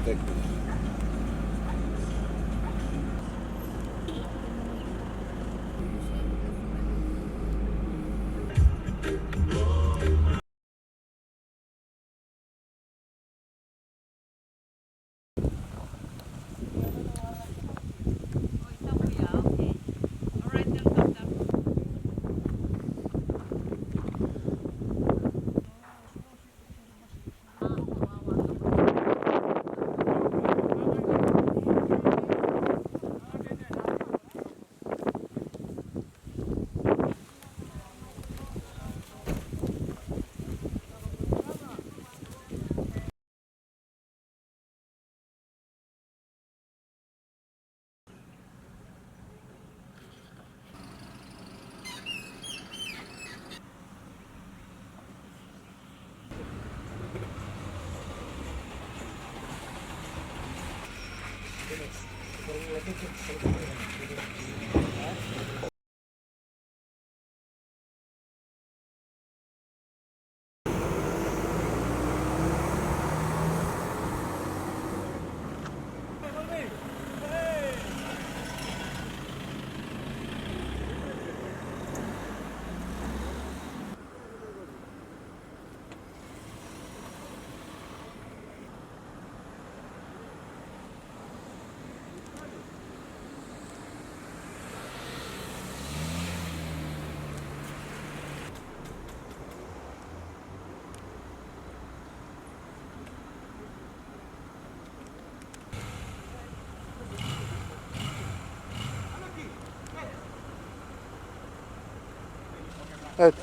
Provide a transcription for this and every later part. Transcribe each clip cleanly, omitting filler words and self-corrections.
Técnicos. Evet.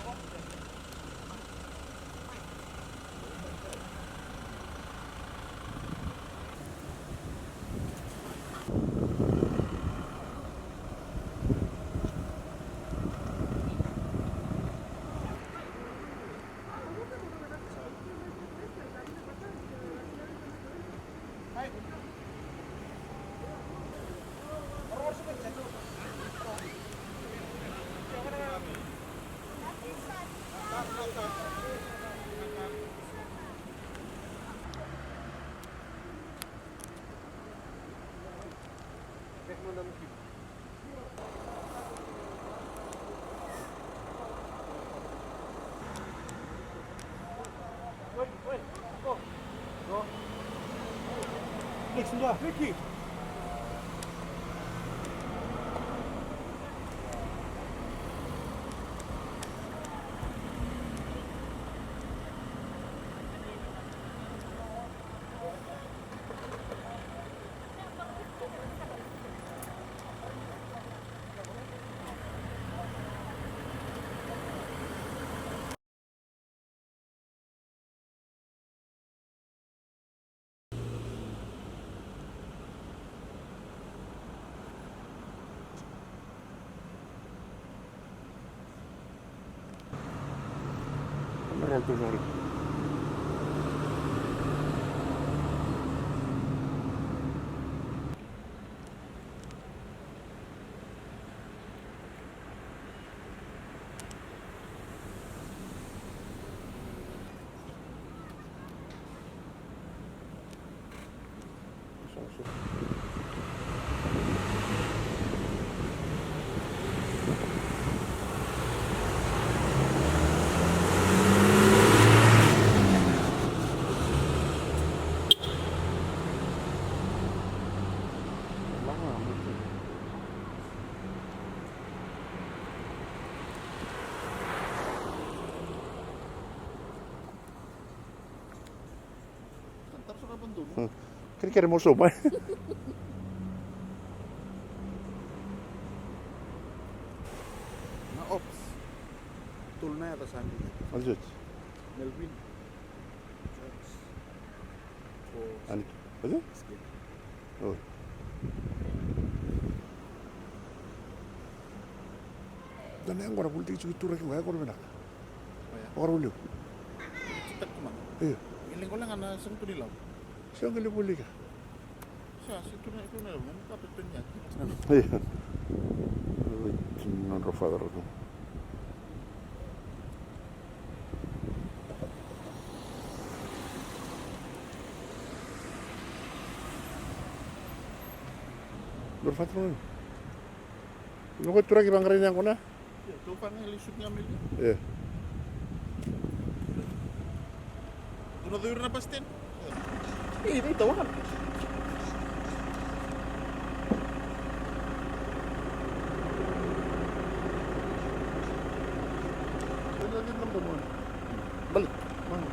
Ricky. Alto sorry. Kan kira mau coba. Nah, ops. Tulna atas Andi. Lanjut. Melvin. Ani. Aja? Oh. Dan yang orang politik itu rek nggak orang benar. Orang boleh. Cetak kemana? Iya. Ini kau lengan langsung tu di laut. Siapa yang boleh kah? Saya situ naik tu naik, mana tak betulnya. Iya. Non rofador tu. Berfatron. Lo kau turun ke bangkaran yang kona? Ya, tuh kan lisutnya milik. Eh. Udah tuh udah pastiin. Ini tahu kan? Lagi belum temuan. Balik. Mana?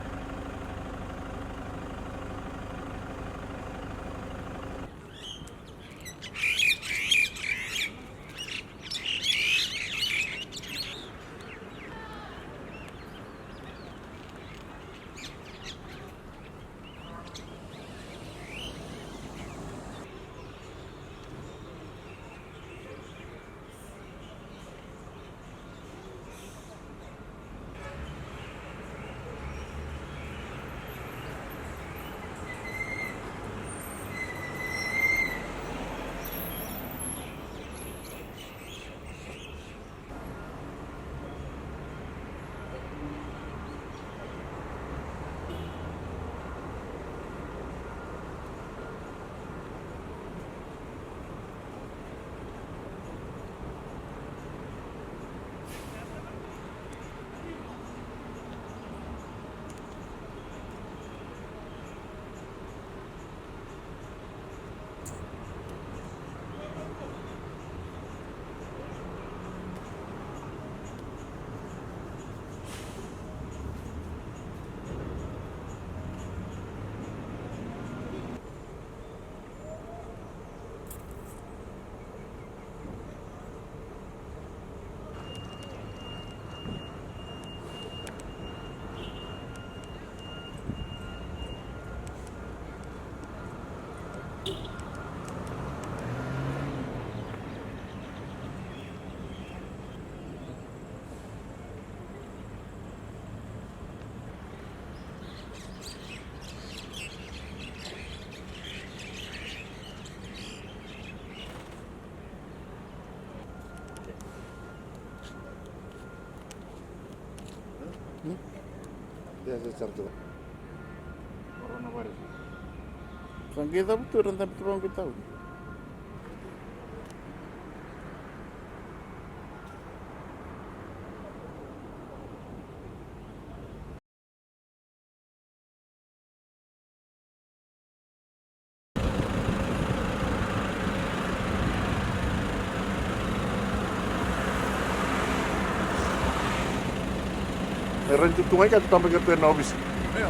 Ya, saya cari coba. Coronavirus. Sangkita betul rentan betul kita tahu. Rancho tungai kan tambah ke tuan obis. Ayo.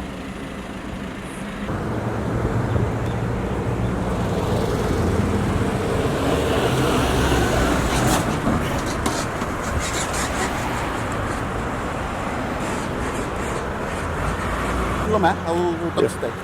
Belum ya? Tahu top step.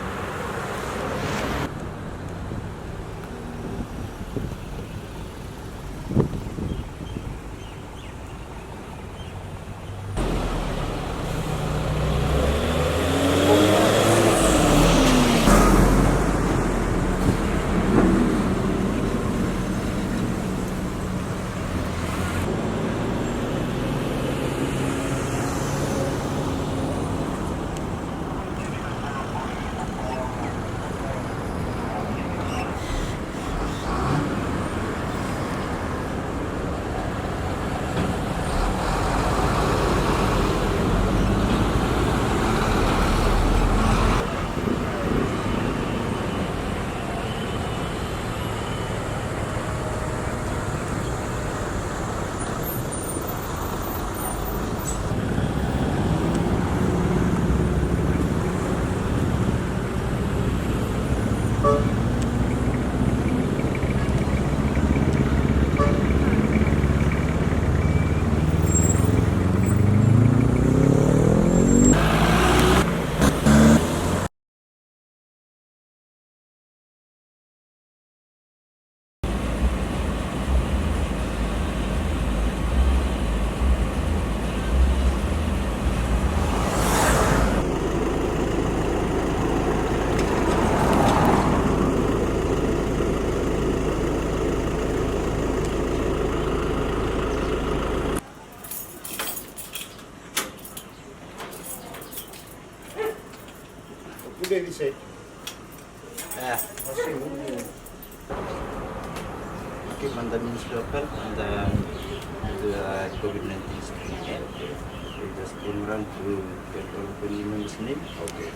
Udah bisa. Ya. Masih. came on the Ministry of Health and the COVID-19 screening. We just came around to get all the family members' name. Okay.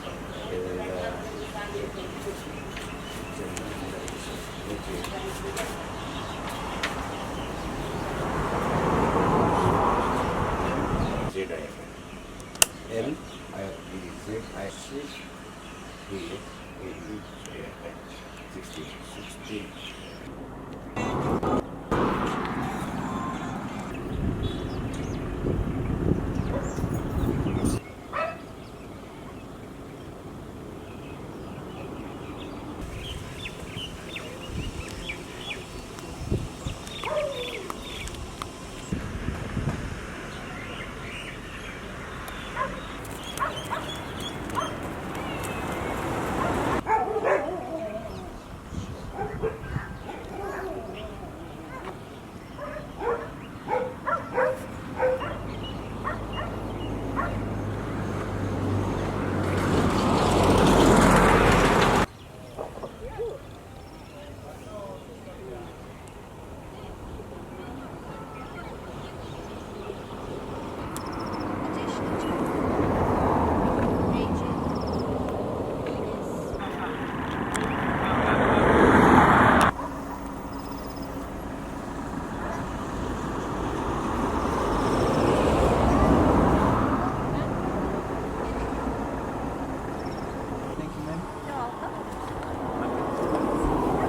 L I Z I 16.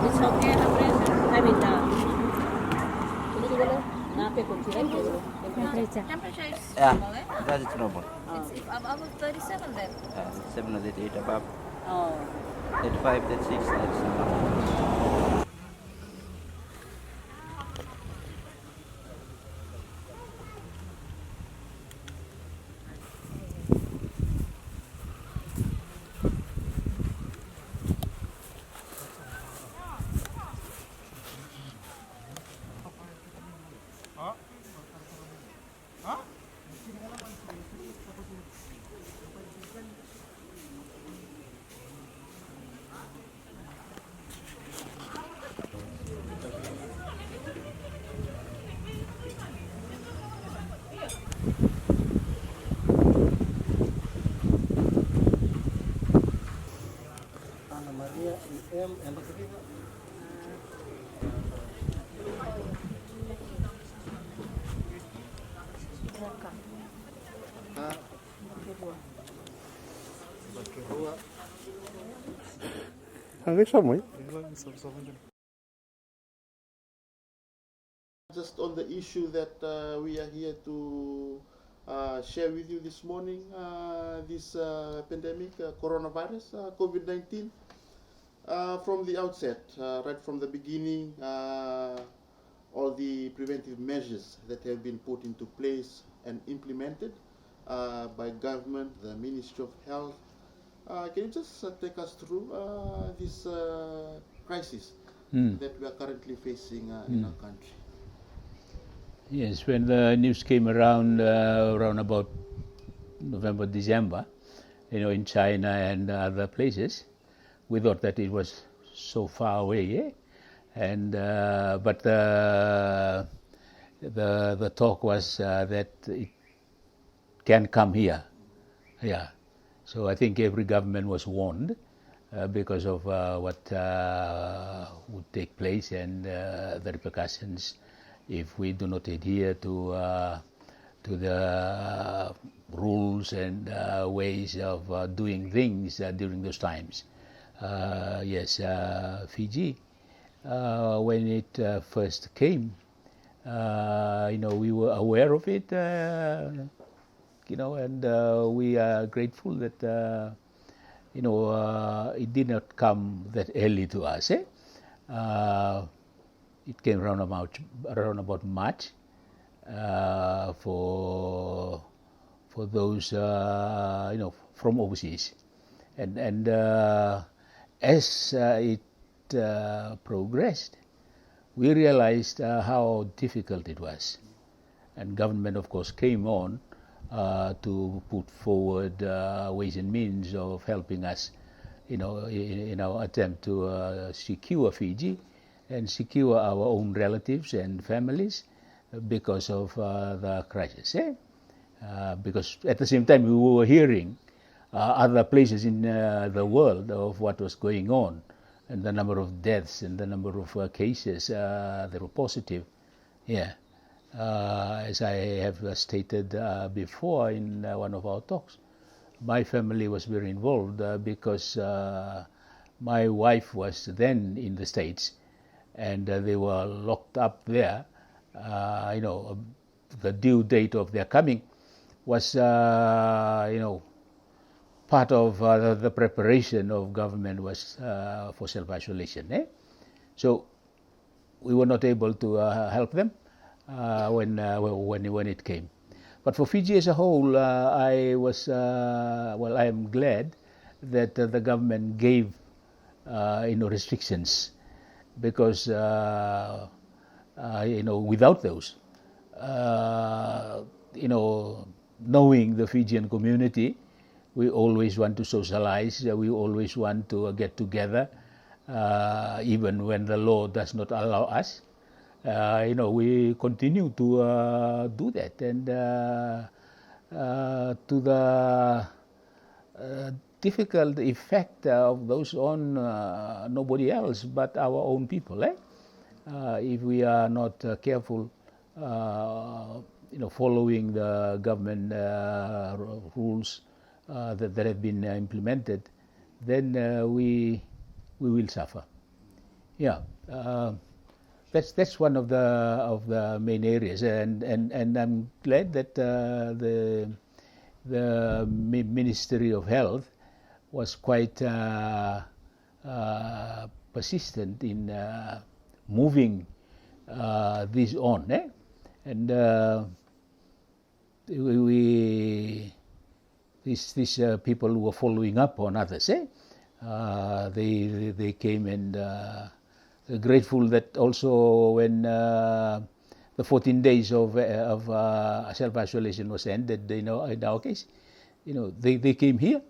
It's okay, my friend. I mean, temperature is Yeah, normal, eh? that's normal. It's above 37 then. 7 or 8 above. Oh. 35, 36, that's normal. Ang isa mo Just on the issue that we are here to share with you this morning, this pandemic, coronavirus, COVID-19. From the outset, right from the beginning, all the preventive measures that have been put into place and implemented by government, the Ministry of Health. Can you just take us through this crisis that we are currently facing in our country? Yes, when the news came around about November, December, in China and other places, we thought that it was so far away, and but the talk was that it can come here, yeah. So I think every government was warned because of what would take place and the repercussions if we do not adhere to the rules and ways of doing things during those times. Yes, Fiji, when it first came, we were aware of it, and we are grateful that it did not come that early to us. It came around about March for those from overseas, and as it progressed, we realized how difficult it was, and government, of course, came on to put forward ways and means of helping us, in our attempt to secure Fiji and secure our own relatives and families because of the crisis. Because at the same time we were hearing other places in the world of what was going on, and the number of deaths and the number of cases that were positive. As I have stated before in one of our talks, my family was very involved because my wife was then in the States, and they were locked up there. The due date of their coming was, part of the preparation of government was for self-isolation. So we were not able to help them when it came. But for Fiji as a whole, I am glad that the government gave restrictions, because without those, knowing the Fijian community, we always want to socialize. We always want to get together, even when the law does not allow us. We continue to do that, and to the difficult effect of those on nobody else but our own people. If we are not careful, following the government rules that have been implemented, then we will suffer. That's one of the main areas, and I'm glad that the Ministry of Health was quite persistent in moving this on, and these people who were following up on others, they came, and grateful that also when the 14 days of self-isolation was ended, in our case, they came here,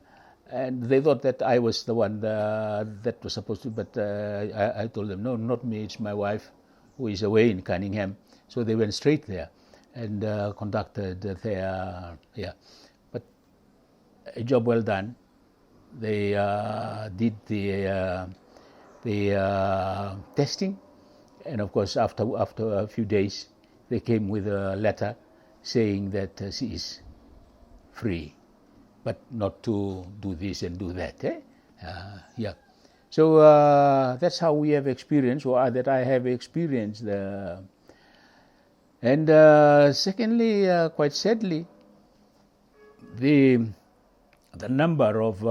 and they thought that I was the one that was supposed to, but I told them, no, not me, it's my wife who is away in Cunningham. So they went straight there and conducted their, but a job well done. They did the testing, and of course after a few days they came with a letter saying that she is free, but not to do this and do that. So that's how we have experienced, or that I have experienced. And secondly, quite sadly, the number of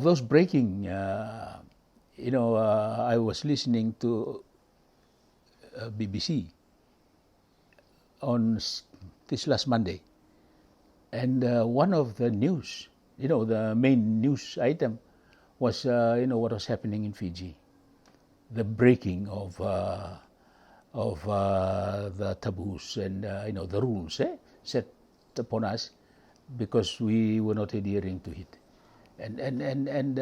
those breaking, I was listening to BBC on this last Monday, and one of the news, the main news item was, what was happening in Fiji, the breaking of the taboos and the rules set upon us because we were not adhering to it. And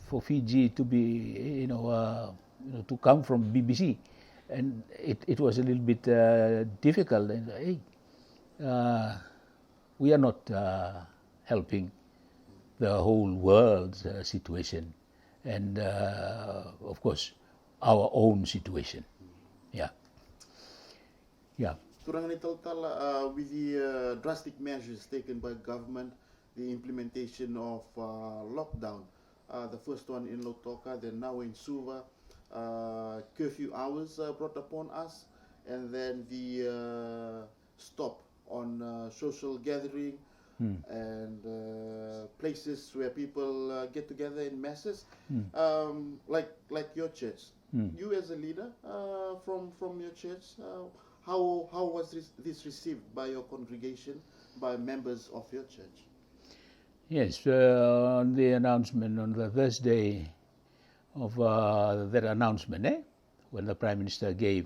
for Fiji to be, to come from BBC, and it was a little bit difficult. And we are not helping the whole world's situation, and of course our own situation. Turangani Taltal, with the drastic measures taken by government, the implementation of lockdown, the first one in Lautoka, then now in Suva, curfew hours brought upon us, and then the stop on social gathering and places where people get together in masses, like your church. You as a leader from your church, how was this received by your congregation, by members of your church? Yes, on the announcement on the Thursday of that announcement, when the Prime Minister gave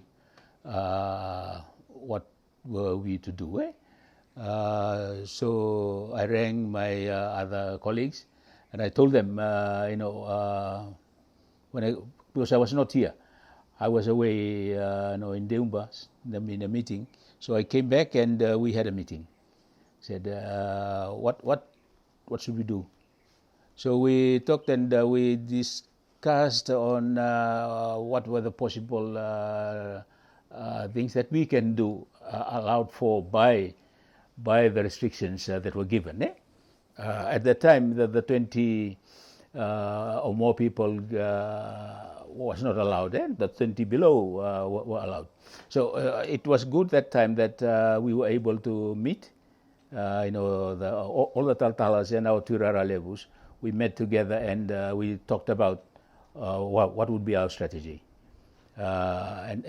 what were we to do, so I rang my other colleagues and I told them, because I was not here. I was away in Deumba in a meeting. So I came back and we had a meeting. Said, what should we do? So we talked and we discussed on what were the possible things that we can do, allowed for by the restrictions that were given. At that time, the 20 or more people was not allowed. The 20 below were allowed. So it was good that time that we were able to meet. All the Taltalas and our Turara Levus, we met together and we talked about what would be our strategy. Having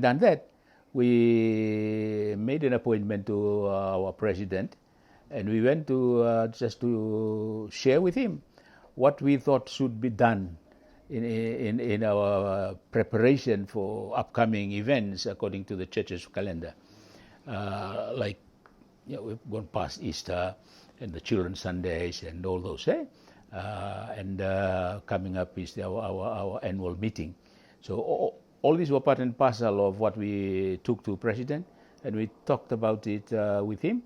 done that, we made an appointment to our president, and we went to just to share with him what we thought should be done in our preparation for upcoming events according to the church's calendar. We've gone past Easter and the Children's Sundays and all those, coming up is our annual meeting. So all these were part and parcel of what we took to President, and we talked about it with him,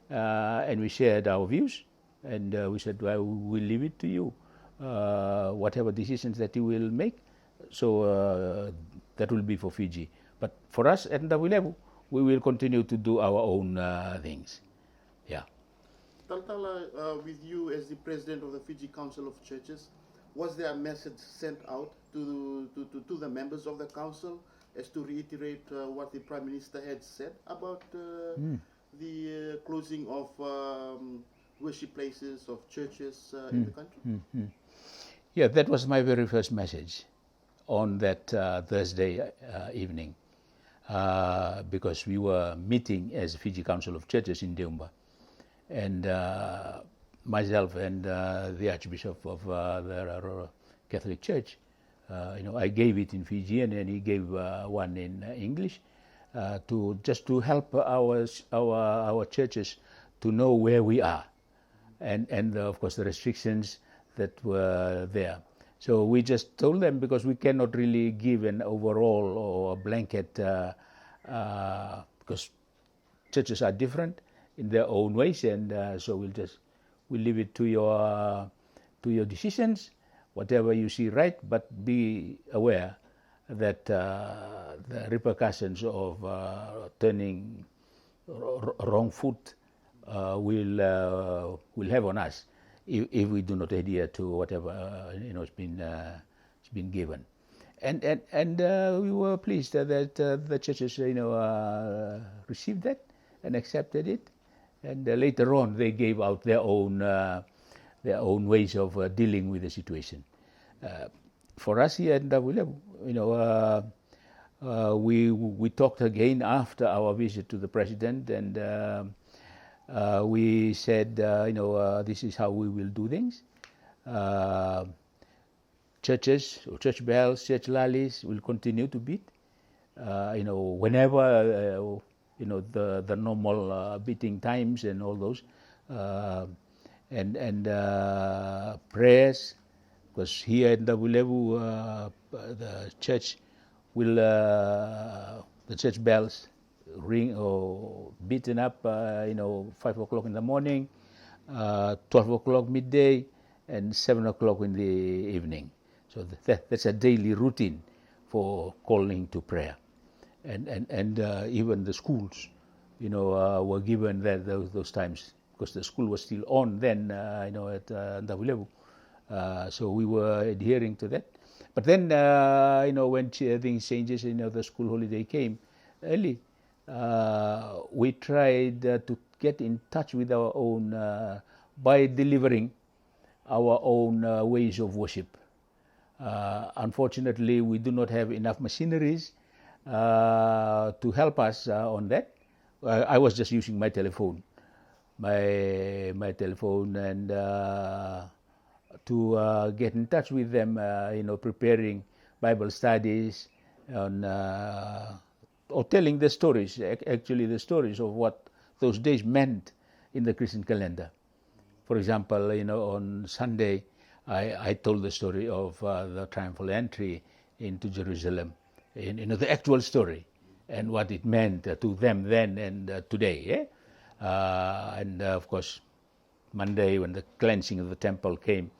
and we shared our views, and we said, well, we'll leave it to you, whatever decisions that you will make. So that will be for Fiji. But for us at NWLevel, we will continue to do our own things. Yeah. Taltala, with you as the president of the Fiji Council of Churches, was there a message sent out to the members of the council as to reiterate what the Prime Minister had said about the closing of worship places, of churches in the country? Yeah, that was my very first message on that Thursday evening, because we were meeting as Fiji Council of Churches in Deumba, and myself and the Archbishop of the Catholic Church, I gave it in Fijian and he gave one in English, to help our churches to know where we are, and of course the restrictions that were there. So we just told them, because we cannot really give an overall or a blanket, because churches are different in their own ways, and so we'll leave it to your decisions, whatever you see right, but be aware that the repercussions of turning wrong foot will have on us if we do not adhere to whatever has been given, and we were pleased that the churches received that and accepted it, and later on they gave out their own ways of dealing with the situation. For us here at NWLevel, we talked again after our visit to the president, and we said, this is how we will do things. Churches, or church bells, church lallies will continue to beat. Whenever the normal beating times and all those, and prayers, because here at NWLevel, the church will the church bells ring or beaten up 5 o'clock in the morning, 12 o'clock midday, and 7 o'clock in the evening. So that's a daily routine for calling to prayer, and even the schools were given those times, because the school was still on then at NWLevel, so we were adhering to that. But then when things changes, the school holiday came early, we tried to get in touch with our own by delivering our own ways of worship. Unfortunately, we do not have enough machineries to help us on that. I was just using my telephone, my telephone, and to get in touch with them, preparing Bible studies on, or telling the stories, actually the stories of what those days meant in the Christian calendar. For example, on Sunday, I told the story of the triumphal entry into Jerusalem, the actual story, and what it meant to them then and today. And of course, Monday when the cleansing of the temple came,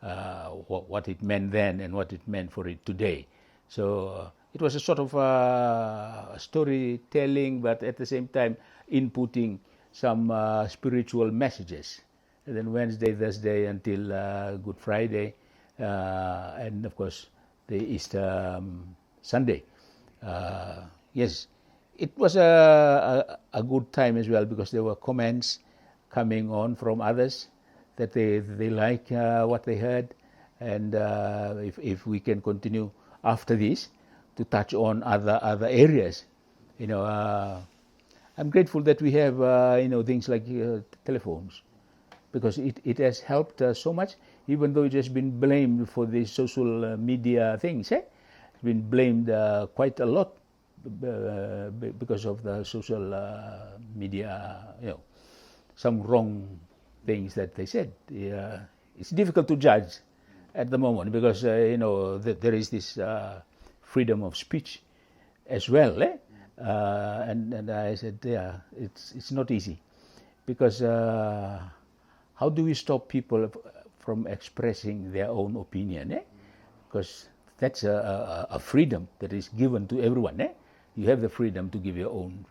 what it meant then and what it meant for it today. So it was a sort of storytelling, but at the same time inputting some spiritual messages. And then Wednesday, Thursday until Good Friday, and of course the Easter Sunday. Yes, it was a good time as well, because there were comments coming on from others that they like what they heard, and if we can continue after this to touch on other areas, I'm grateful that we have things like telephones, because it has helped so much, even though it has been blamed for the social media things. It's been blamed quite a lot because of the social media, some wrong things that they said. It's difficult to judge at the moment, because there is this freedom of speech as well. And I said, it's not easy, because how do we stop people from expressing their own opinion? Because that's a freedom that is given to everyone. You have the freedom to give your own.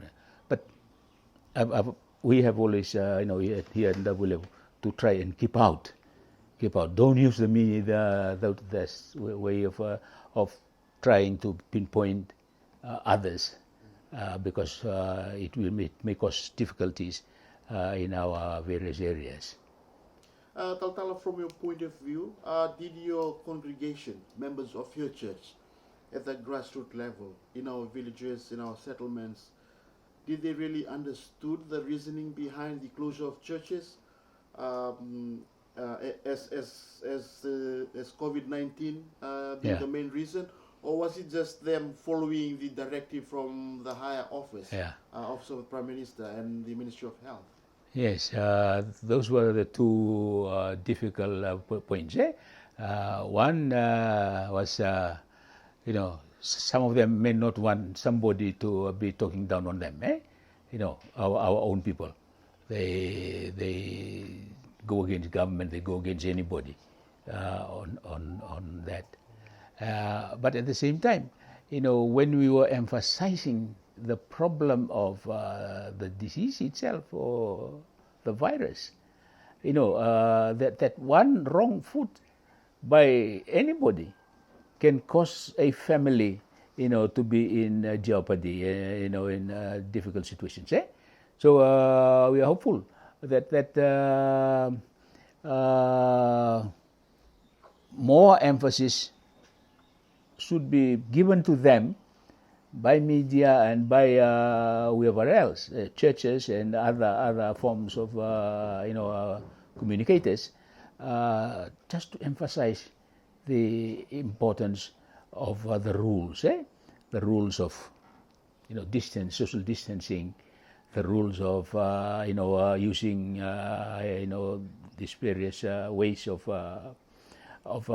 But we have always, here in WLF, to try and keep out. Don't use the media, the way of trying to pinpoint others, because it may cause difficulties in our various areas. Taltala, from your point of view, did your congregation, members of your church, at the grassroots level, in our villages, in our settlements, did they really understood the reasoning behind the closure of churches as COVID-19 being the main reason? Or was it just them following the directive from the higher office, Office of the Prime Minister and the Ministry of Health? Yes, those were the two difficult points. One was, some of them may not want somebody to be talking down on them. Our own people, they go against government, they go against anybody on that. But at the same time, when we were emphasizing the problem of the disease itself, or the virus, that one wrong foot by anybody can cause a family, to be in jeopardy, in difficult situations. So we are hopeful that more emphasis should be given to them by media and by whoever else, churches and other forms of communicators, just to emphasize the importance of the rules, the rules of social distancing, the rules of using these various ways of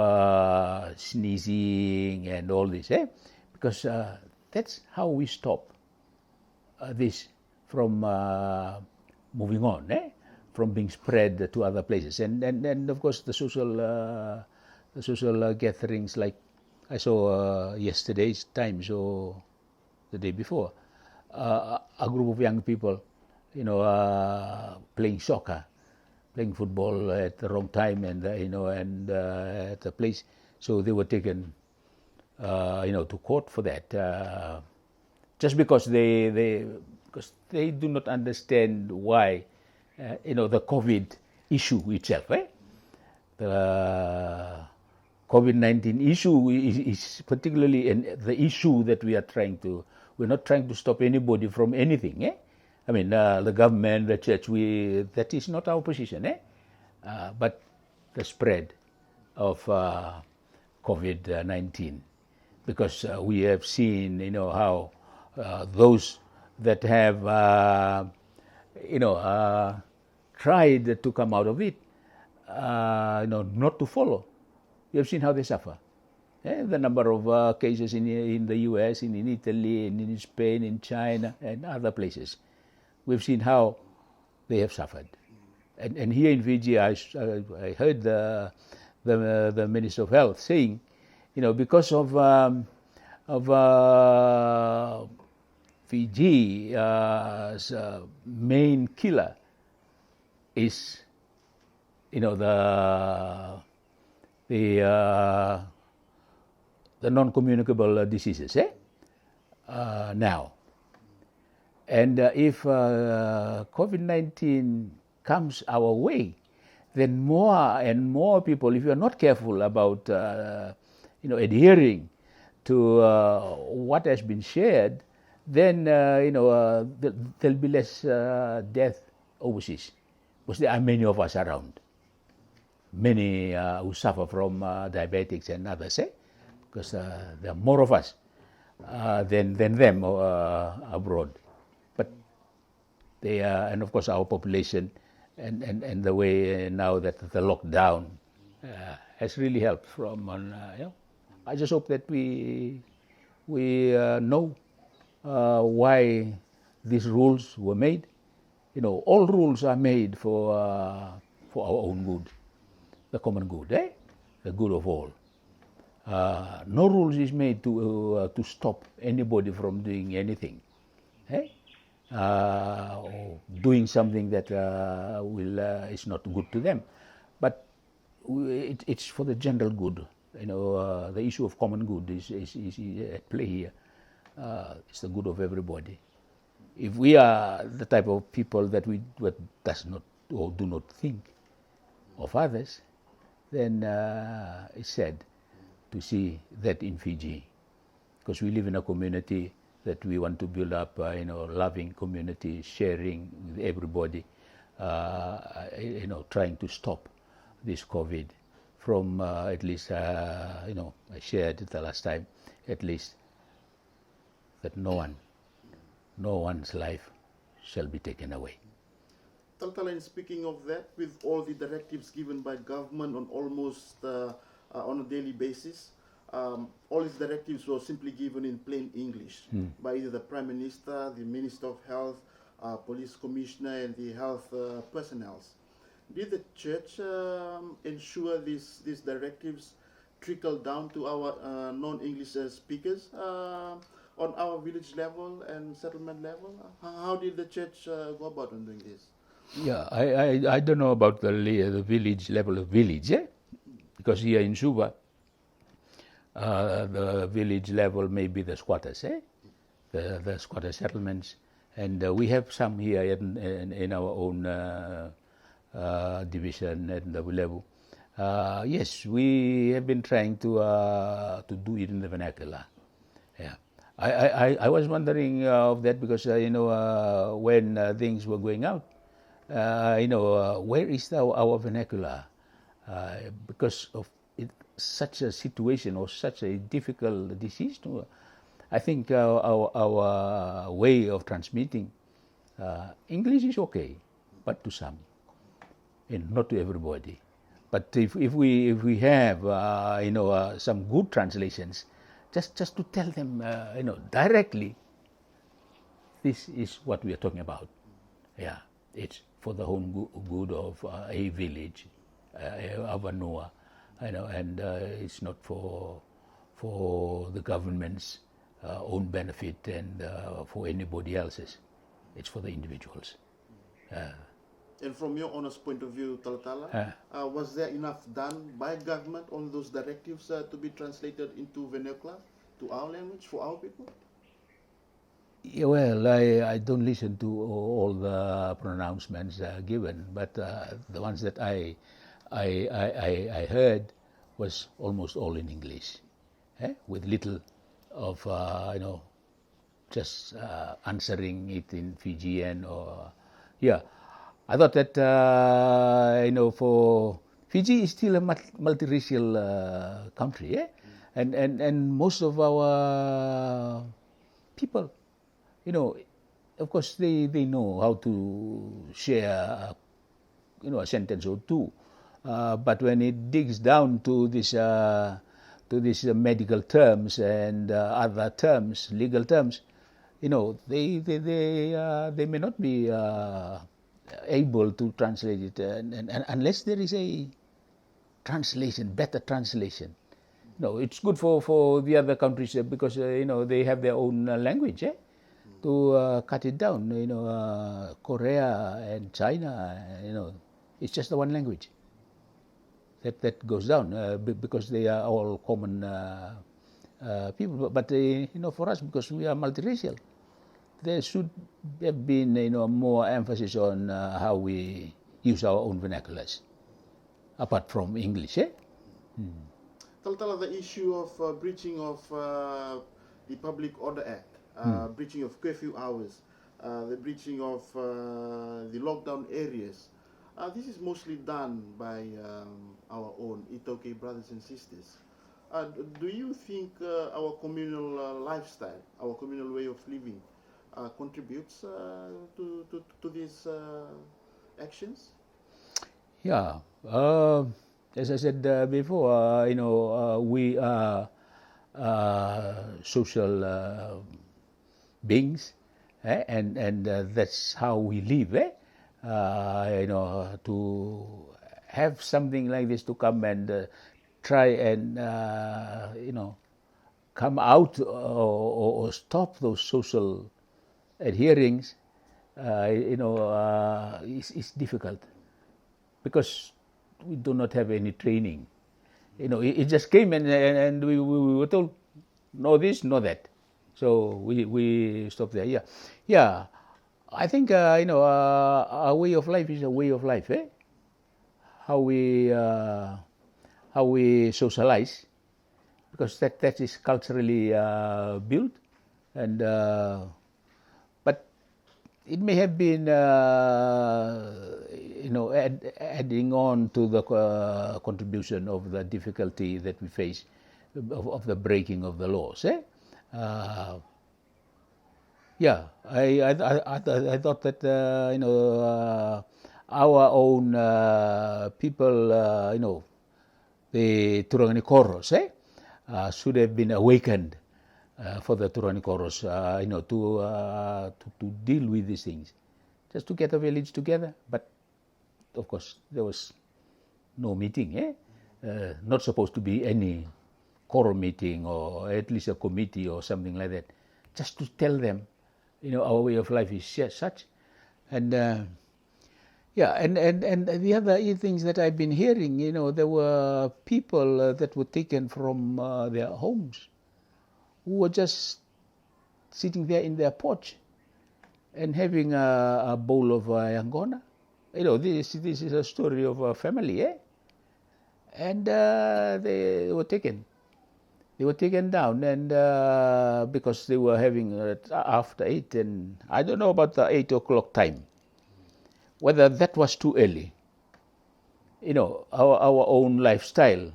sneezing and all this, because that's how we stop this from moving on, from being spread to other places, and of course the social gatherings, like I saw yesterday's Times or the day before, a group of young people, playing soccer, playing football at the wrong time, and at a place, so they were taken to court for that, just because they do not understand why, the COVID issue itself, the COVID-19 issue is particularly the issue that we're not trying to stop anybody from anything. I mean, the government, the church, that is not our position, but the spread of COVID-19, because we have seen, how those that have, tried to come out of it, not to follow You have seen how they suffer. The number of cases in the US, in Italy, in Spain, in China, and other places. We've seen how they have suffered. And here in Fiji, I heard the Minister of Health saying, because of Fiji's main killer is, the non-communicable diseases now. And if COVID-19 comes our way, then more and more people, if you are not careful about adhering to what has been shared, then there'll be less death overseas, because there are many of us around, many who suffer from diabetics and others, because there are more of us than them abroad. But they are, and of course our population and the way now that the lockdown has really helped from I just hope that we know why these rules were made. All rules are made for our own good, the common good, the good of all. No rules is made to stop anybody from doing anything, or doing something that is not good to them. But it's for the general good. The issue of common good is at play here. It's the good of everybody. If we are the type of people that does not or do not think of others, then it's sad to see that in Fiji, because we live in a community that we want to build up, loving community, sharing with everybody, trying to stop this COVID from at least, I shared it the last time, at least that no one's life shall be taken away. Talatala, speaking of that, with all the directives given by government on almost on a daily basis, all these directives were simply given in plain English by either the Prime Minister, the Minister of Health, Police Commissioner, and the health personnel. Did the church ensure these directives trickle down to our non-English speakers on our village level and settlement level? How did the church go about on doing this? Yeah, I don't know about the village level of village, because here in Suva, the village level may be the squatters, the squatter settlements, and we have some here in our own division at the level. Yes, we have been trying to do it in the vernacular. Yeah, I was wondering of that because when things were going out, where is our vernacular? Because of such a situation or such a difficult disease, I think our way of transmitting English is okay, but to some, and not to everybody. But if we have some good translations, just to tell them directly, this is what we are talking about. Yeah, it's for the whole good of a village, of a Noah, and it's not for the government's own benefit and for anybody else's. It's for the individuals. And from your honest point of view, Talatala, was there enough done by government on those directives to be translated into vernacular, to our language, for our people? Yeah, well, I don't listen to all the pronouncements given, but the ones that I heard was almost all in English, with little of just answering it in Fijian or I thought that for Fiji is still a multiracial country, and most of our people, of course they know how to share a sentence or two But when it digs down to these medical terms and other terms, legal terms, they may not be able to translate it, and unless there is a translation, better translation. No, it's good for the other countries because they have their own language to cut it down. Korea and China, it's just the one language that goes down because they are all common people. But for us, because we are multiracial, there should have been more emphasis on how we use our own vernaculars, apart from English. Tell the issue of breaching of the Public Order Act, breaching of curfew hours, the breaching of the lockdown areas. This is mostly done by our own Itoke brothers and sisters. Do you think our communal lifestyle, our communal way of living, contributes to these actions? Yeah. As I said before, we are social beings, and that's how we live. To have something like this to come and try and come out or stop those social adherings, is difficult because we do not have any training. It just came and we were told, know this, know that. So we stopped there. Yeah. I think our way of life is a way of life. How we socialize, because that is culturally built, and but it may have been adding on to the contribution of the difficulty that we face of the breaking of the laws. I thought that our own people, the Turanicoros, should have been awakened for the Turanicoros, to deal with these things, just to get a village together. But of course, there was no meeting. Not supposed to be any quorum meeting or at least a committee or something like that, just to tell them, our way of life is such. And and the other things that I've been hearing, there were people that were taken from their homes who were just sitting there in their porch and having a bowl of yangona. This is a story of a family, and they were taken. They were taken down, and because they were having after 8, and I don't know about the 8 o'clock time, whether that was too early. Our own lifestyle,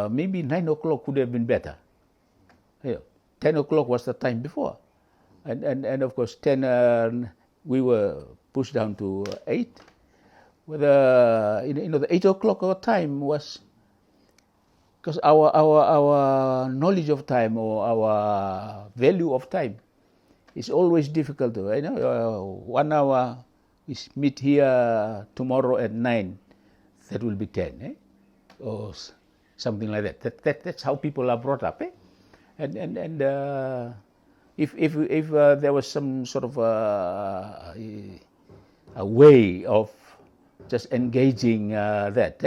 maybe 9 o'clock would have been better. 10 o'clock was the time before, and of course 10 we were pushed down to 8. Whether the 8 o'clock time was, because our knowledge of time or our value of time is always difficult. 1 hour, we meet here tomorrow at 9, that will be 10, or something like that. That's how people are brought up, and if there was some sort of a way of just engaging that,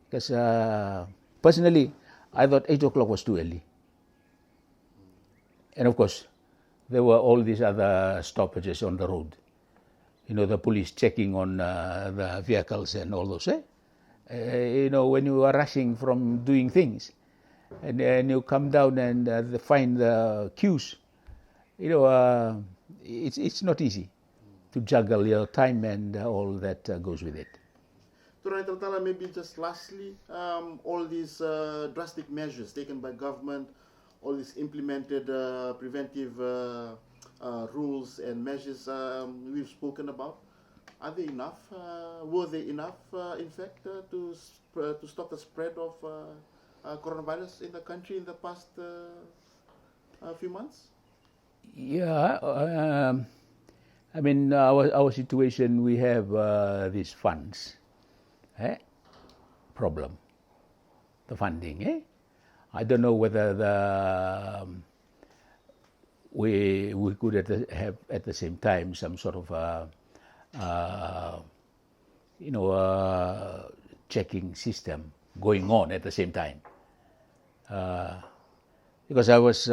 because personally, I thought 8 o'clock was too early. And of course, there were all these other stoppages on the road. The police checking on the vehicles and all those. When you are rushing from doing things, and you come down and find the queues, it's not easy to juggle your time and all that goes with it. Turai Tautala, maybe just lastly, all these drastic measures taken by government, all these implemented preventive rules and measures we've spoken about, are they enough? Were they enough, in fact, to stop the spread of coronavirus in the country in the past few months? Yeah, I mean, our situation, we have these funds problem, the funding. I don't know whether we could have at the same time some sort of checking system going on at the same time. Because I was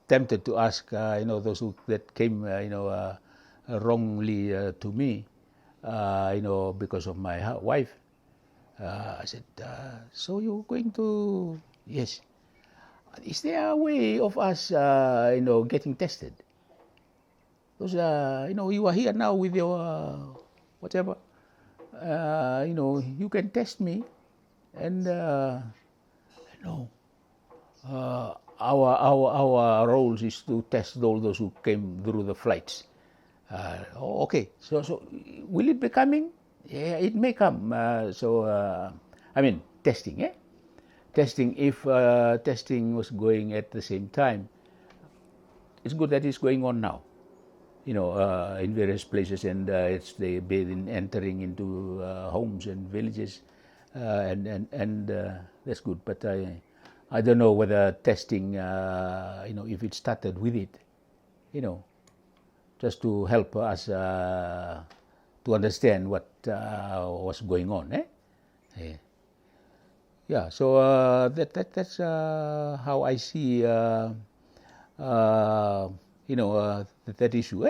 tempted to ask, those that came, wrongly to me, because of my wife. I said, so you're going to, yes. Is there a way of us, getting tested? Because, you are here now with your whatever. You can test me, and no. Our roles is to test all those who came through the flights. Okay, so will it be coming? Yeah, it may come. Testing. Testing. If testing was going at the same time, it's good that it's going on now. In various places, and they've been entering into homes and villages, and that's good. But I don't know whether testing, if it started with it, just to help us to understand what was going on. Yeah. So that's how I see, that issue.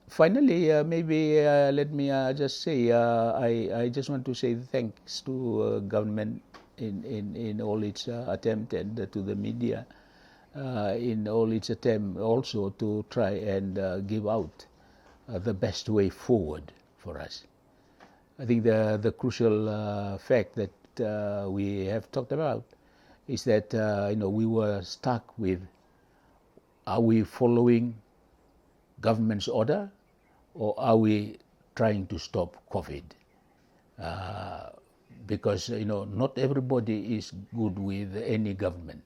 Finally, maybe let me just say, I just want to say thanks to government in all its attempt, and to the media in all its attempt also to try and give out the best way forward for us. I think the crucial fact that we have talked about is that we were stuck with, are we following government's order, or are we trying to stop COVID? Because not everybody is good with any government.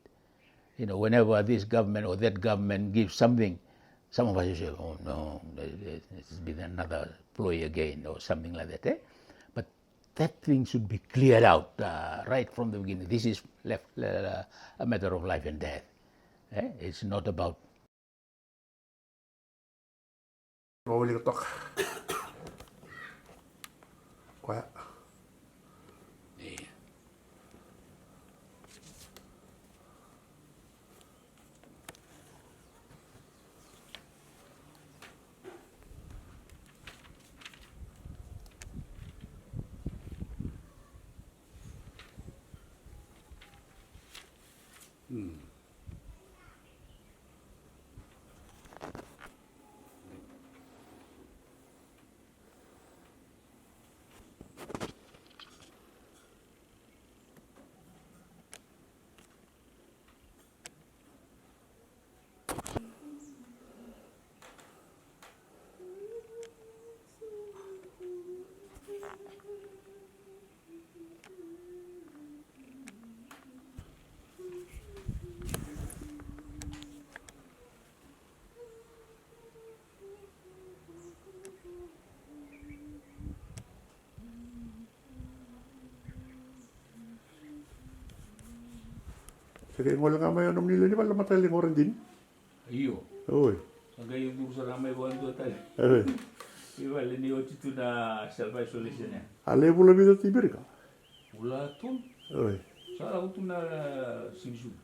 Whenever this government or that government gives something, some of us say, oh no, it's been another ploy again, or something like that. But that thing should be cleared out right from the beginning. This is a matter of life and death. It's not about. Mawali ko tok. Kaya. Sige, wala nga may anong nila, di ba lamatay lingoran din? Iyo. Oy. Hanggang yung sa ramai buwan tu tayo. Oy. Iba lini oti tu na self-isolation ya. Ale pula bida tibir ka? Pula tu. Oy. Salah tu na singsu.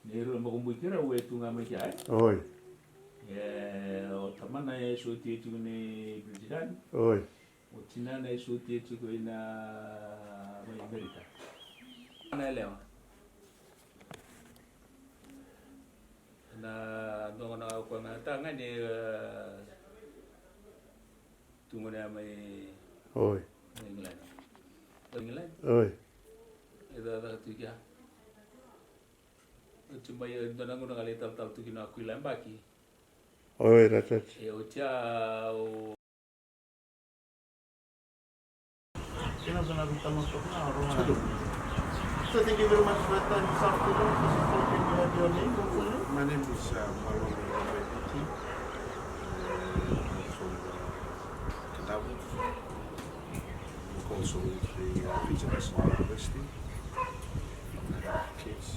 Nero makumbuy kira we tu ngamai kaya. Oy. O taman na suti tu ni presiden. Oy. O China na suti tu ko na Amerika. Ana leo. Na doon na ako na tangan ni tungo na may Oy. England. England. Oy. Ito tiga. Tumba ya ndona ngona ngale tal tu kina kuila mbaki. Oi, right. E o tia o So thank you very much for your time this afternoon. This is something you have your name, hopefully. My name is Marlon Rabeti. I'm from Kadabu. I'm also with the Regent National University. I have kids.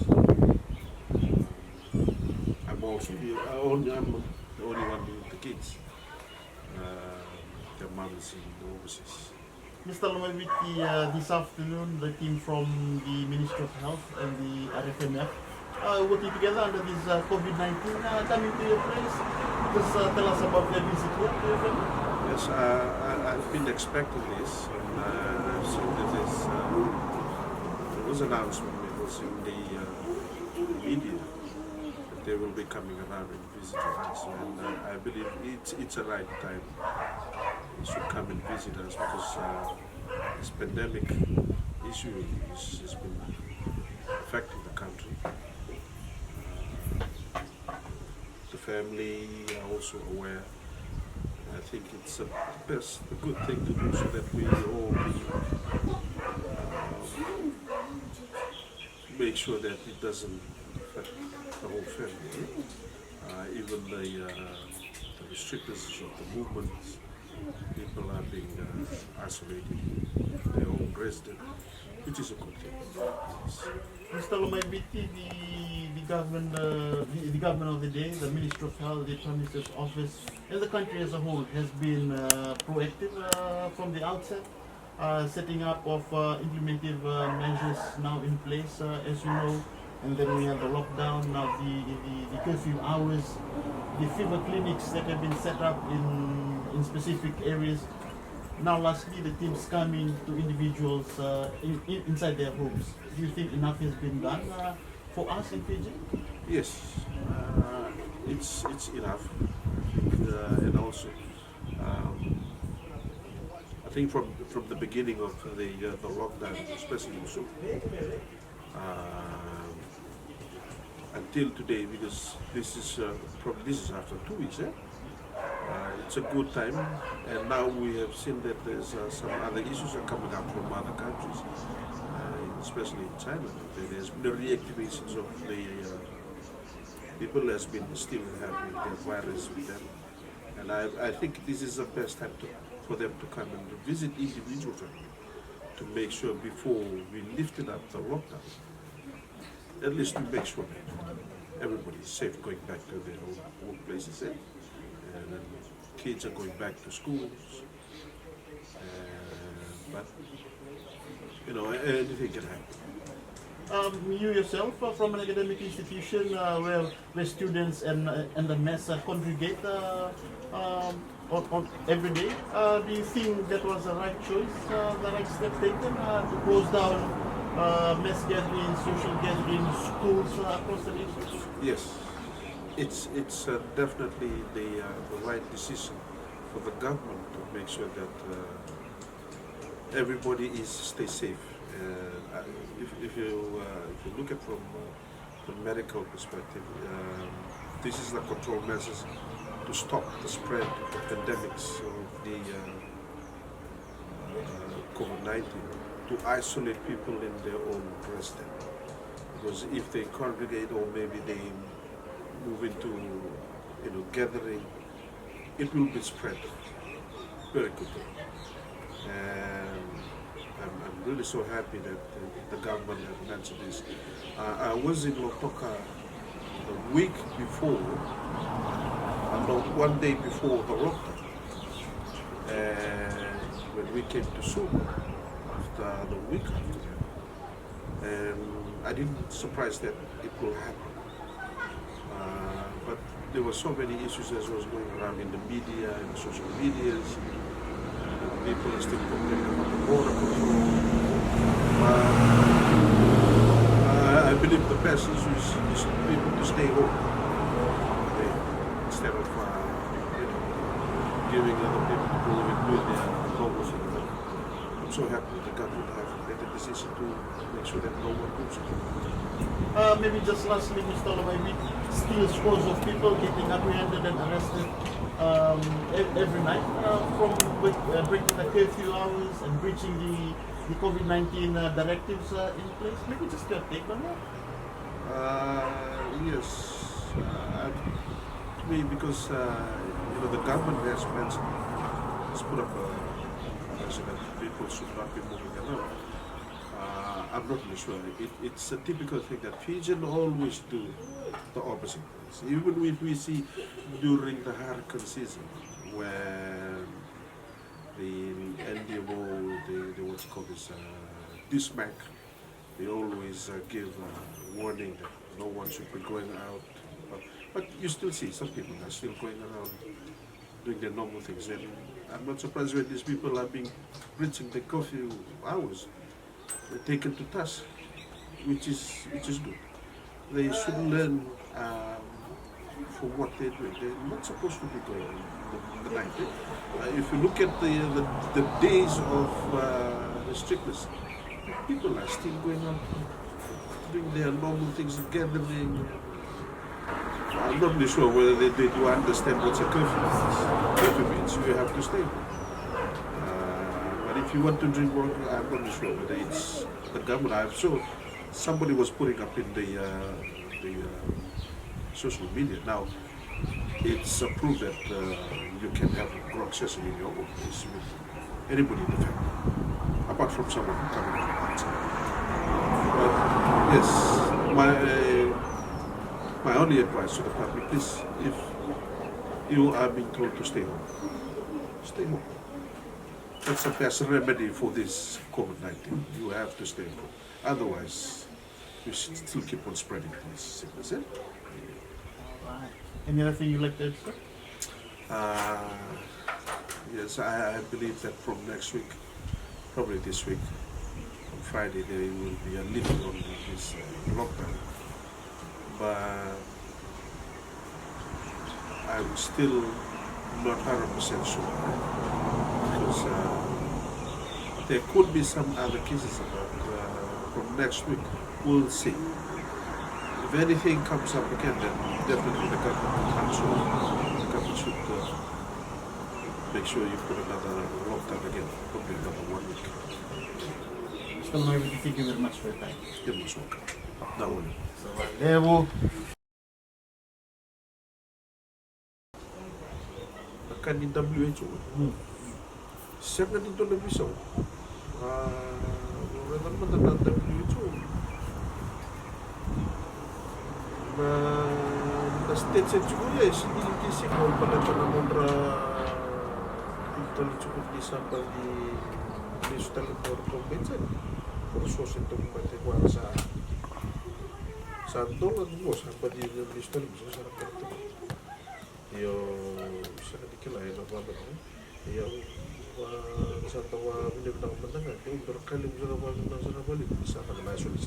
I'm also I'm the only one with the kids. Their mom is in the overseas. Mr. Lomaviti, this afternoon the team from the Ministry of Health and the RFMF working together under this COVID-19 coming to your place. Just tell us about their visit here to your family. Yes, I've been expecting this, and I've seen that it was announcement, it was in the media that they will be coming around and visiting us, and I believe it's a right time. They should come and visit us because this pandemic issue has been affecting the country. The family are also aware. I think it's a good thing to do so that we all make sure that it doesn't affect the whole family. Even the restrictions of the movement, people are being isolated in their own residence, which is a good thing. Yes. Mr. Lomaibiti, the government of the day, the Ministry of Health, the Prime Minister's office, and the country as a whole has been proactive from the outset, setting up of implementive measures now in place, as you know. And then we have the lockdown, now the curfew hours, the fever clinics that have been set up in specific areas. Now lastly, the teams coming to individuals inside their homes. Do you think enough has been done for us in Fiji? Yes, it's enough, and also I think from the beginning of the lockdown, especially in Sulu, until today, because this is after 2 weeks. It's a good time, and now we have seen that there's some other issues are coming up from other countries, especially in China. There's been reactivations of the people has been still having the virus with them, and I think this is the best time for them to come and visit individuals to make sure before we lifted up the lockdown, at least to make sure that everybody is safe going back to their own workplaces. And then kids are going back to schools, but you know, anything can happen. You yourself from an academic institution where students and the mess congregate on every day, do you think that was the right choice, the right step taken to close down mass gatherings, social gatherings, schools across the nation? Yes. It's definitely the right decision for the government to make sure that everybody stay safe. If you look at from the medical perspective, this is the control measures to stop the spread of the pandemics of the COVID-19, to isolate people in their own residence. Because if they congregate or maybe they move into gathering, it will be spread very quickly. And I'm really so happy that the government has mentioned this. I was in Lotoka the week before, one day before the lockdown, and when we came to Sulu after the week after that, and I didn't surprise that it will happen. But there were so many issues as was going around in the media and social medias. People are still complaining about the border control. I believe the best issue is people to stay home instead of giving other people to go and do their normal thing. I'm so so happy that the government have made a decision to make sure that no one moves. Maybe just lastly, Mr. Lamay, we still scores of people getting apprehended and arrested every night from breaking the curfew hours and breaching the COVID-19 directives in place. Maybe just your take on that. Yes, to me, because the government has mentioned, has put up a measure that people should not be moving around. I'm not really sure. It's a typical thing that Fijian always do the opposite. Even if we see during the hurricane season, when the NDMO, the what's called this DISMAC, they always give a warning that no one should be going out. But you still see some people are still going around doing their normal things. And I'm not surprised when these people are being breaching the curfew hours. They're taken to task, which is good. They should learn for what they're doing. They're not supposed to be going in the night. If you look at the days of the strictness, people are still going out doing their normal things, gathering. I'm not really sure whether they do understand what's a curfew. Curfew means you have to stay. But if you want to drink water, I'm not really sure whether it's the government. I'm sure somebody was putting up in the social media. Now, it's approved that you can have a grog session in your own place with anybody in the family, apart from someone coming from outside. But yes, my only advice to the public is, if you are being told to stay home, stay home. That's the best remedy for this COVID-19. You have to stay home. Otherwise, you should still keep on spreading this sickness. Any other thing you'd like to add, sir? Yes, I believe that from next week, probably this week, on Friday, there will be a lifting on this lockdown. But I'm still not 100% sure, because there could be some other cases about from next week. We'll see. If anything comes up again, then definitely the government should make sure you put another lockdown again, probably another 1 week. Mr. Lamay, thank you very much for your time. You're most welcome. No worries. Levo. Akan di WHO. Sangat itu lebih so. Orang mengenal WHO. Na state juga ya, di sini pada monra itu cukup di sampai di Sultan Province. Kursus itu pada kuasa. Santo ang bos apa di Bristol bisa sana perto. Yo sana dikilay na ba ba. Yo Santo wa binibang mananga yo berkali bisa na sana balik bisa na na solis.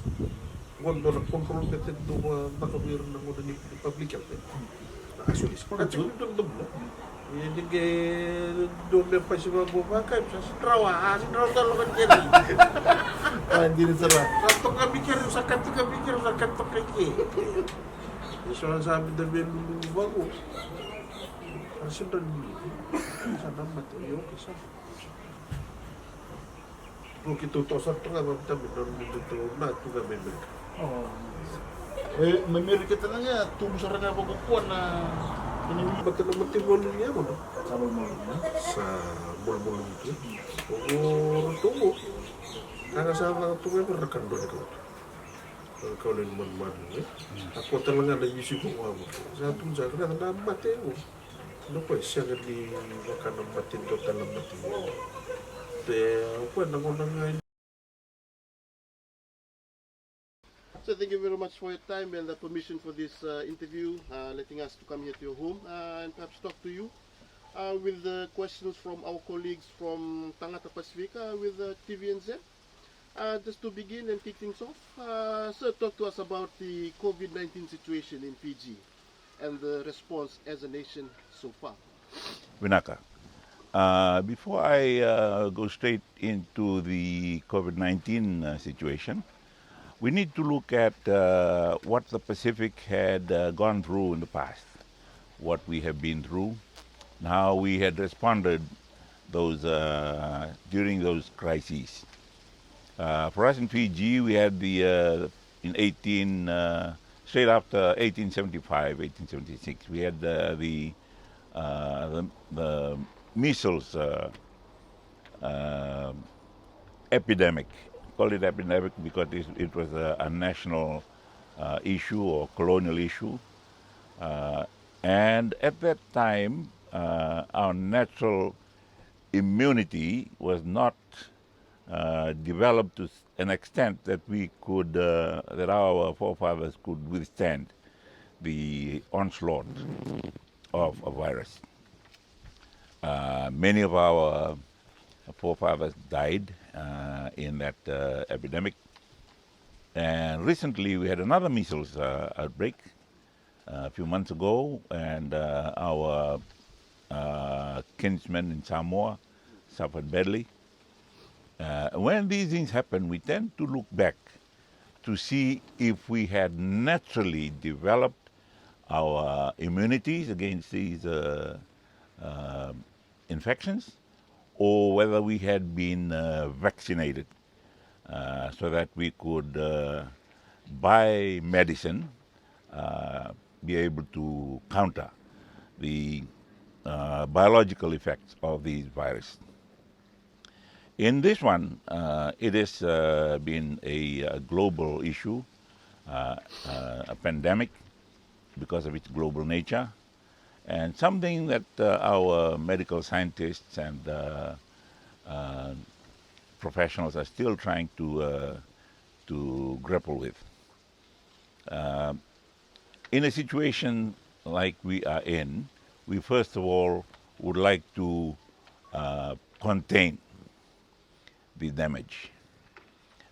Wala na control betet do nakabir na mo ni public health. Na solis. At yung dum. Jadi ke doon pa siya bubaka sa trawa, trawa talaga kini. Anjir sarap. Kanto kami kira sa kanto kaki. Iso sabi din bago. Kasi doon sana matayo kasi. Kung kituto sa tunga magtabi doon dito na tunga may. Oh. May meron kita lang ya, tumusar na pagkukuan na Ba't naman timulong niya mo, no? sa mga Sa bulbulong ito. Oo, tungo. Kaya sa mga tungo, rekan doon ikaw. Ikaw na naman eh. Ako talaga nag-isip ko mo. Sa atong dyan, namatay mo. Ano pa, siya nga di baka namatin to talamatin mo. Kaya, ako, nangunang nga. So thank you very much for your time and the permission for this interview, letting us to come here to your home and perhaps talk to you with the questions from our colleagues from Tangata Pacifica with TVNZ. Just to begin and kick things off, sir, talk to us about the COVID-19 situation in Fiji and the response as a nation so far. Vinaka, Before I go straight into the COVID-19 situation, we need to look at what the Pacific had gone through in the past, what we have been through, and how we had responded those during those crises. For us in Fiji, we had in straight after 1875, 1876, we had the measles epidemic. Call it epidemic because it was a national issue or colonial issue. And at that time, our natural immunity was not developed to an extent that we could, that our forefathers could withstand the onslaught of a virus. Many of our forefathers died in that epidemic. And recently we had another measles outbreak a few months ago, and our kinsmen in Samoa suffered badly. When these things happen, we tend to look back to see if we had naturally developed our immunities against these infections, or whether we had been vaccinated so that we could, by medicine, be able to counter the biological effects of these viruses. In this one, it has been a global issue, a pandemic because of its global nature, and something that our medical scientists and professionals are still trying to grapple with. In a situation like we are in, we first of all would like to contain the damage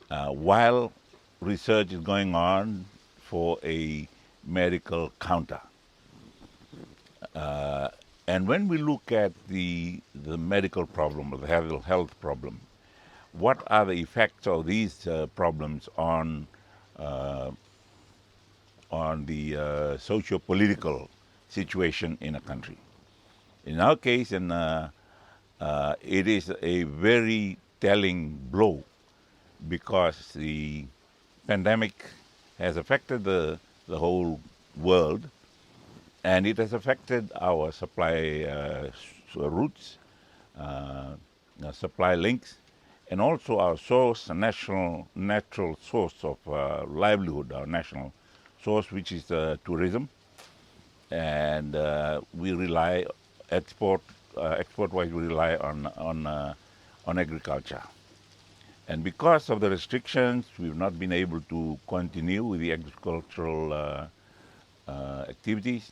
while research is going on for a medical counter. And when we look at the medical problem or the health problem, what are the effects of these problems on the socio-political situation in a country? In our case, it is a very telling blow because the pandemic has affected the whole world, and it has affected our supply routes, supply links, and also our source, a natural source of livelihood, our national source, which is tourism. And we rely, export-wise, we rely on agriculture. And because of the restrictions, we've not been able to continue with the agricultural activities.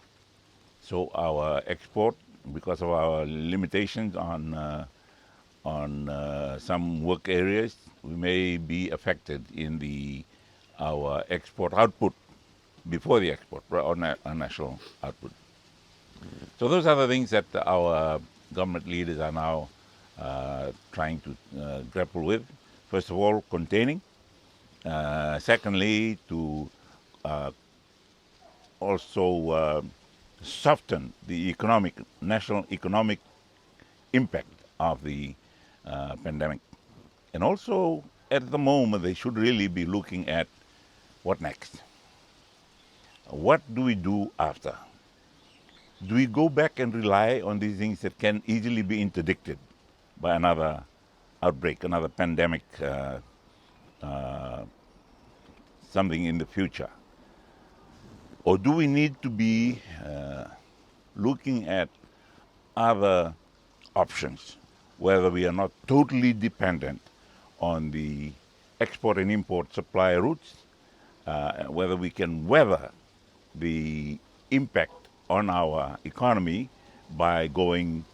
So our export, because of our limitations on some work areas, we may be affected in our export output before the export, our national output. So those are the things that our government leaders are now trying to grapple with. First of all, containing. Secondly, to also soften the national economic impact of the pandemic. And also, at the moment, they should really be looking at what next. What do we do after? Do we go back and rely on these things that can easily be interdicted by another outbreak, another pandemic, something in the future? Or do we need to be looking at other options, whether we are not totally dependent on the export and import supply routes, whether we can weather the impact on our economy by going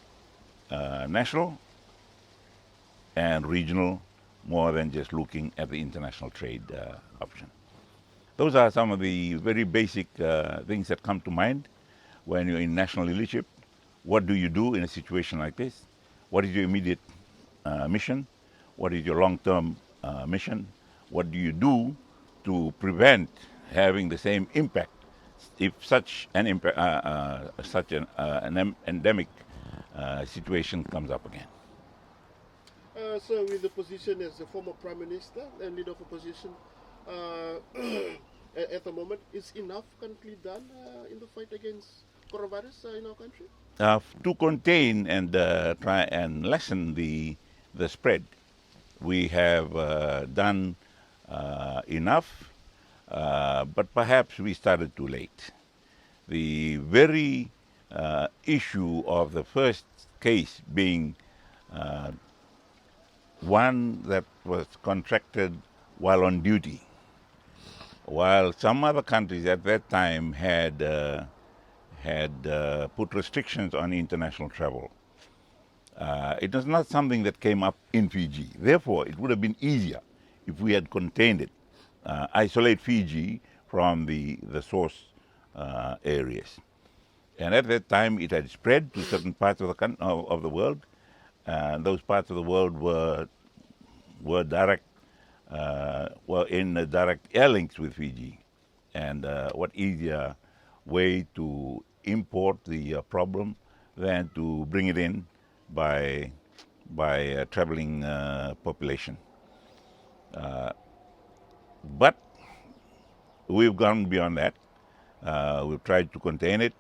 national and regional more than just looking at the international trade option. Those are some of the very basic things that come to mind when you're in national leadership. What do you do in a situation like this? What is your immediate mission? What is your long-term mission? What do you do to prevent having the same impact if such an endemic situation comes up again? So, with the position as the former Prime Minister and leader of opposition, at the moment, is enough currently done in the fight against coronavirus in our country? To contain and try and lessen the spread, we have done enough, but perhaps we started too late. The very issue of the first case being one that was contracted while on duty, while some other countries at that time had put restrictions on international travel. It was not something that came up in Fiji. Therefore, it would have been easier if we had contained it, isolate Fiji from the source areas. And at that time, it had spread to certain parts of the world. Those parts of the world were in direct air links with Fiji. And what easier way to import the problem than to bring it in by traveling population. But we've gone beyond that. We've tried to contain it.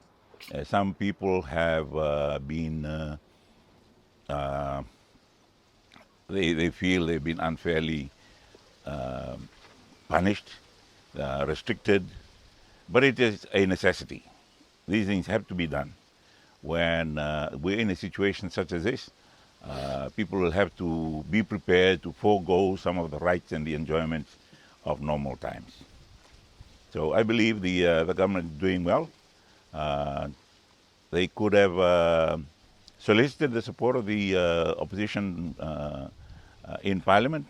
Some people have been they feel they've been unfairly punished, restricted, but it is a necessity. These things have to be done. When we're in a situation such as this, people will have to be prepared to forego some of the rights and the enjoyments of normal times. So I believe the government is doing well. They could have solicited the support of the opposition in Parliament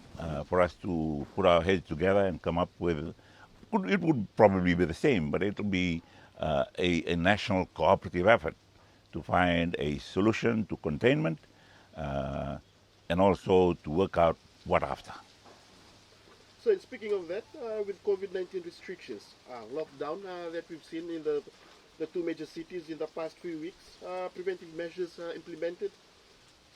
for us to put our heads together and come up with. It would probably be the same, but it will be a national cooperative effort to find a solution to containment and also to work out what after. So, speaking of that, with COVID-19 restrictions, lockdown that we've seen in the two major cities in the past few weeks, preventive measures implemented,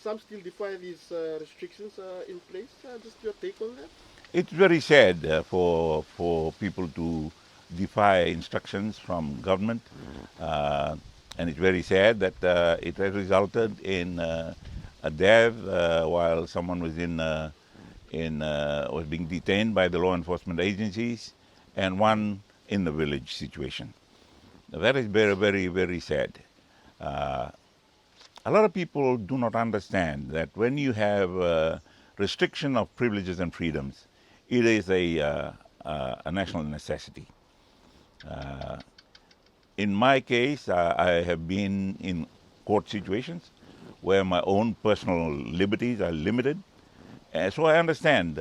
some still defy these restrictions in place. Just your take on that? It's very sad for people to defy instructions from government, and it's very sad that it has resulted in a death while someone was was being detained by the law enforcement agencies, and one in the village situation. Now, that is very, very, very sad. A lot of people do not understand that when you have restriction of privileges and freedoms, it is a national necessity. In my case, I have been in court situations where my own personal liberties are limited. So I understand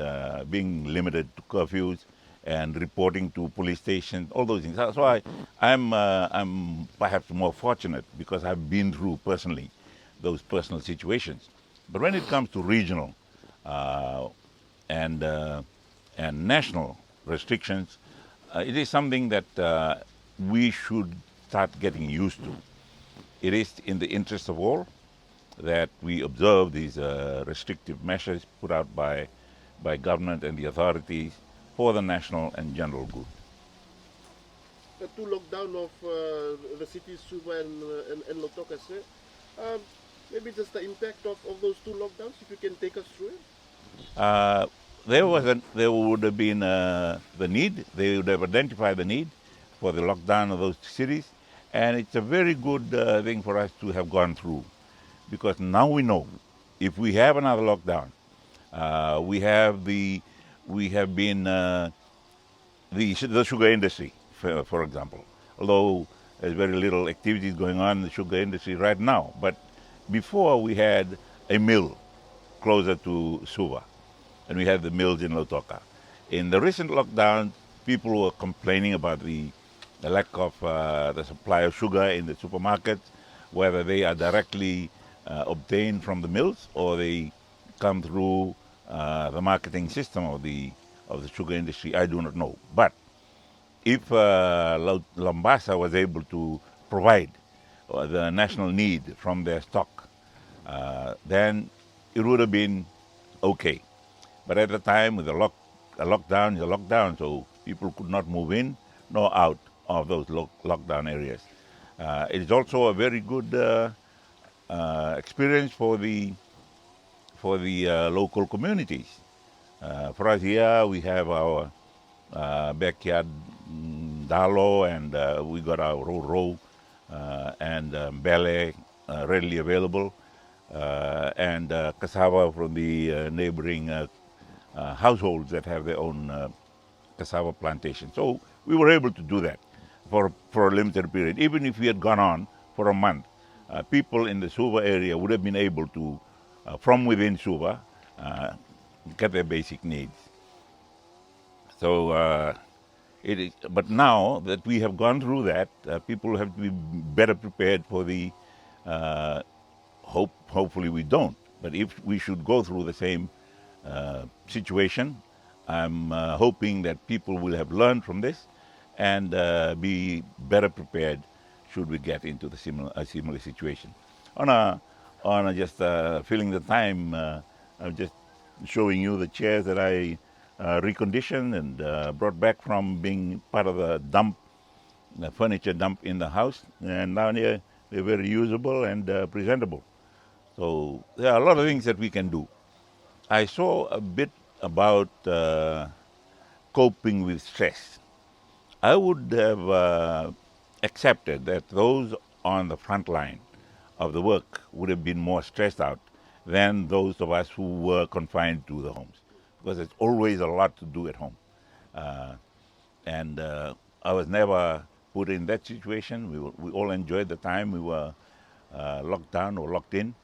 being limited to curfews and reporting to police stations, all those things. So I'm perhaps more fortunate because I've been through personally those personal situations. But when it comes to regional and national restrictions, it is something that we should start getting used to. It is in the interest of all that we observe these restrictive measures put out by government and the authorities for the national and general good. The two lockdown of the cities Suva and Lautoka, sir. Maybe just the impact of those two lockdowns, if you can take us through it. There would have been the need. They would have identified the need for the lockdown of those cities, and it's a very good thing for us to have gone through, because now we know if we have another lockdown, we have been the sugar industry, for example. Although there's very little activities going on in the sugar industry right now, but before we had a mill closer to Suva, and we had the mills in Lautoka. In the recent lockdown, people were complaining about the lack of the supply of sugar in the supermarkets, whether they are directly obtained from the mills, or they come through the marketing system of the sugar industry. I do not know. But if Lambasa was able to provide the national need from their stock, then it would have been okay. But at the time, with a lockdown is a lockdown, so people could not move in nor out of those lockdown areas. It is also a very good experience for the local communities. For us here, we have our backyard dalo, and we got our ro and bele readily available, and cassava from the neighboring households that have their own cassava plantation. So we were able to do that for a limited period. Even if we had gone on for a month, people in the Suva area would have been able to, from within Suva, get their basic needs. So but now that we have gone through that, people have to be better prepared for the hopefully we don't, but if we should go through the same situation, I'm hoping that people will have learned from this and be better prepared should we get into a similar situation. On just filling the time, I'm just showing you the chairs that I reconditioned and brought back from being part of the furniture dump in the house, and now they're very usable and presentable. So there are a lot of things that we can do. I saw a bit about coping with stress. I would have accepted that those on the front line of the work would have been more stressed out than those of us who were confined to the homes, because there's always a lot to do at home. And I was never put in that situation. We all enjoyed the time we were locked down or locked in,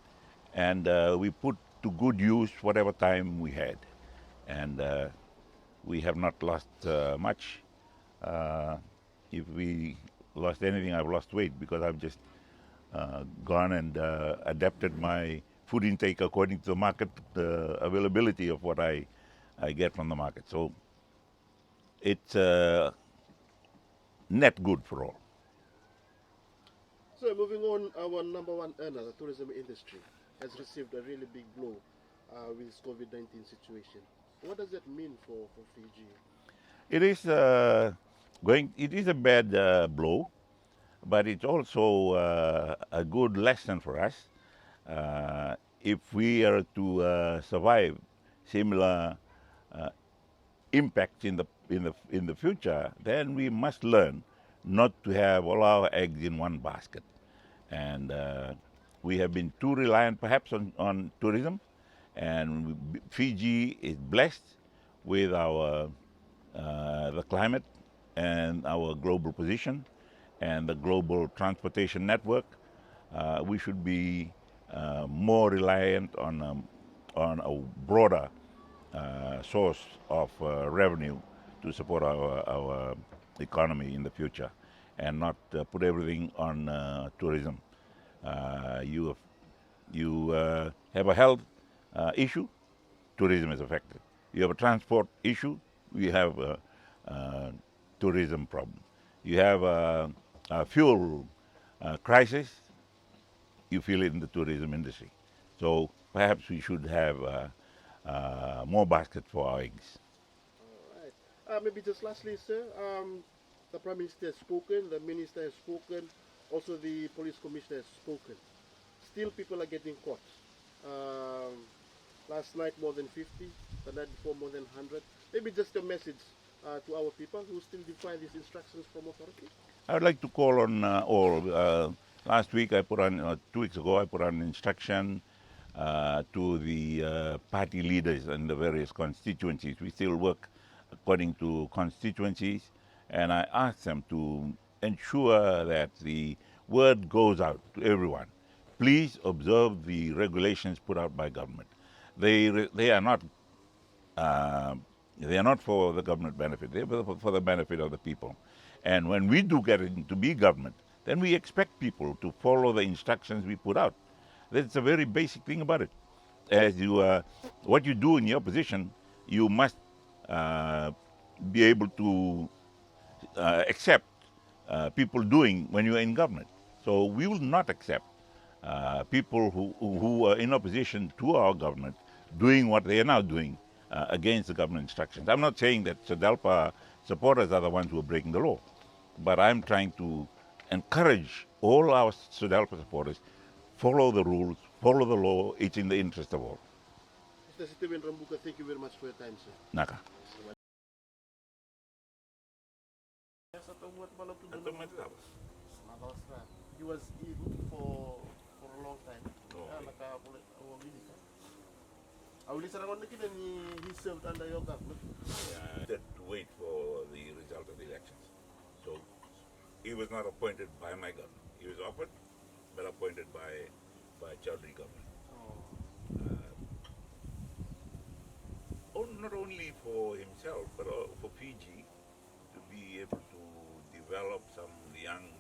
and we put to good use whatever time we had. And we have not lost much. If we lost anything, I've lost weight, because I've just gone and adapted my food intake according to the market availability of what I get from the market. So it's net good for all. So moving on, our number one earner, the tourism industry, has received a really big blow with this COVID-19 situation. What does that mean for Fiji? It is it is a bad blow, but it's also a good lesson for us. If we are to survive similar impacts in the future, then we must learn not to have all our eggs in one basket. And we have been too reliant perhaps on tourism, and Fiji is blessed with our the climate and our global position and the global transportation network. We should be more reliant on a broader source of revenue to support our economy in the future, and not put everything on tourism. You have a health issue, tourism is affected. You have a transport issue, we have a tourism problem. You have a fuel crisis, you feel it in the tourism industry. So perhaps we should have more baskets for our eggs. All right. Maybe just lastly, sir, the Prime Minister has spoken, the Minister has spoken, also the Police Commissioner has spoken. Still people are getting caught. Last night more than 50, the night before more than 100. Maybe just a message to our people who still defy these instructions from authority. I would like to call on all. Last week I put on, 2 weeks ago, I put on instruction to the party leaders in the various constituencies. We still work according to constituencies, and I asked them to ensure that the word goes out to everyone. Please observe the regulations put out by government. They are not for the government benefit. They are for the benefit of the people. And when we do get into be government, then we expect people to follow the instructions we put out. That's a very basic thing about it. As you, what you do in the opposition, you must be able to accept people doing when you are in government. So we will not accept people who are in opposition to our government doing what they are now doing against the government instructions. I'm not saying that SODELPA supporters are the ones who are breaking the law, but I'm trying to encourage all our SODELPA supporters follow the rules, follow the law. It's in the interest of all. Mr. Steven Rambuka, thank you very much for your time, sir. Naka. He was in for a long time. He served under your government. To wait for the result of the elections. So he was not appointed by my government. He was offered, but appointed by Chaudhry government. Not only for himself, but for Fiji to be able to develop some young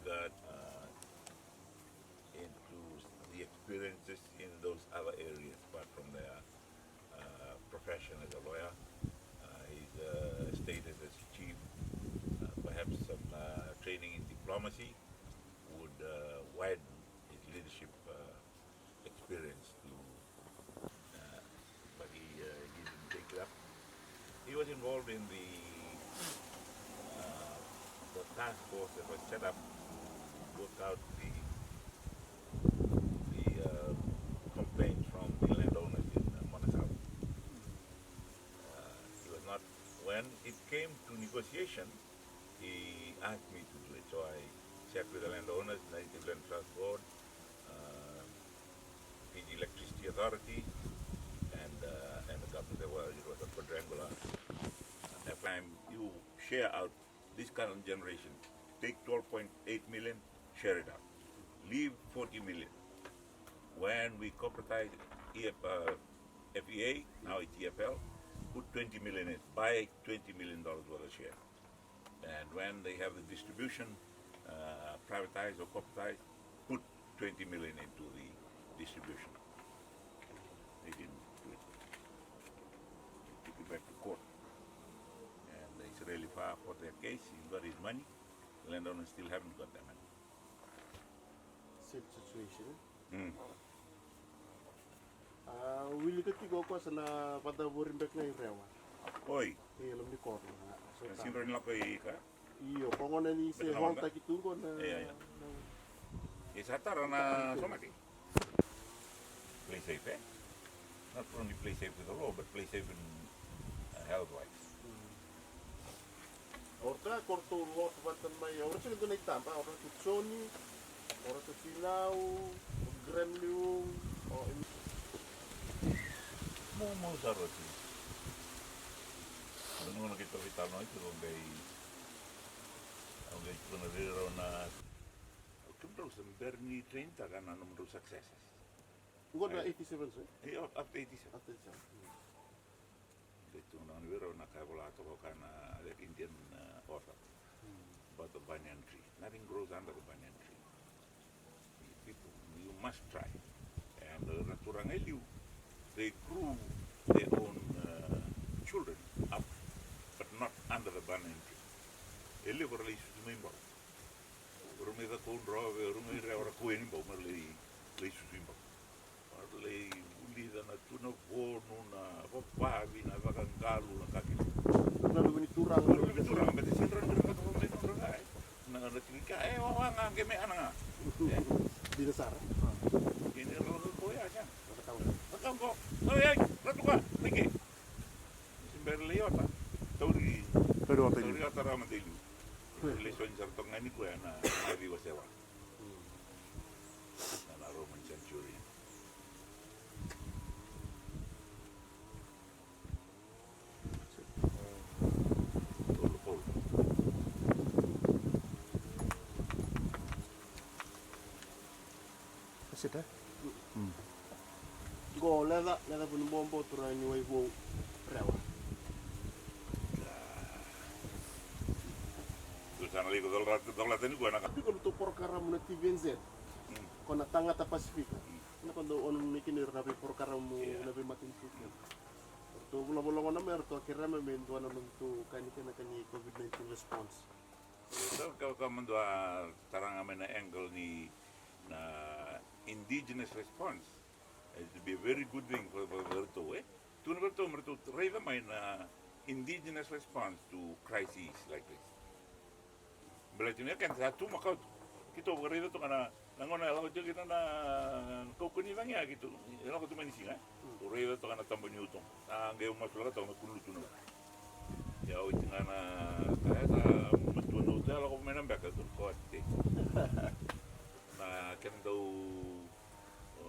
into the experiences in those other areas apart from their profession as a lawyer, his status as chief, perhaps some training in diplomacy would widen his leadership experience to, but he didn't take it up. He was involved in the task force that was set up to work out the complaints from the landowners in Manasau. He was not, when it came to negotiation, he asked me to do it. So I sat with the landowners, Native Land Trust Board, Fiji Electricity Authority, and the government. It was a quadrangular. At the time you share out this current generation, take 12.8 million, share it out. Leave 40 million. When we corporatized FEA, now it's EFL, put 20 million in, buy $20 million worth of share. And when they have the distribution privatized or corporatized, put 20 million into the distribution. They didn't do it. They took it back to court. And it's really far for their case. He's got his money. The landowners still haven't got their money. Same situation. Will you go na pada burimbek na irewa? Oi, Alam ni Corno. sinro nila ko ka? Iyo, kung ano ni se Honta kitungo na. Isa tara na somati. Play safe, eh? Not only play safe with the law, but play safe in health-wise. Orta korto lot batan may ora sa ito na itamba, ora sa Sony, ora sa Sinao, Gremlium, o Mau saroti. Ano na kita vital no itu ongai punadero na kumdau semberni 30 kan numero successes. Ngo na 87 sir. Up to 87. After that. Itu na nivero na kabola to kana the Indian author about the banyan tree. Nothing grows under the banyan tree. People, you must try. And naturang eliu, they grew their own children up, but not under the banyan tree. Eliu ko release to me mbao. Rumi ka kung drove, rumi rewa kueni mbao, marli release to me mbao. Marli uli da na tuna vono na papavi na vakangkalu na kakil. Lalu ni turang. Lalu turang, but it's in run ka to me no rai. Na tingka wanga keme ananga. Dinasara. Ini rolo ko ya siya. Patang ko. Ay, ratu ka. Lagi. Simberle yota. Tauri yota rama delu. Leson sartong ngani ko ya na abi wasewa. Na Roman centurion. Kasi Go leda pun bombo turang ni waibo rewa. Sana ligo dal laten ko na. Tapi kalau tu perkara meniti VNZ, kau nak tangga ta Pasifika, Quando on mikinir na perkara mo na matin sukan. To bulan-bulan na mer to akhirnya memento na mentu kani COVID-19 response. So, kalau mendua tarang amena angle ni na indigenous response, it would be a very good thing for Berto. Tu Berto reva mai na indigenous response to crises like this. Berarti ni kan satu makau kita berita tu kana nangona lalu kita na kau kuni bangya gitu. Lalu tu manis kan? Berita tu kana tambah Newton. Angge umat pula tu nak kulu tu no. Ya itu kana saya betul hotel ako menambah ke tu kote. Na kendo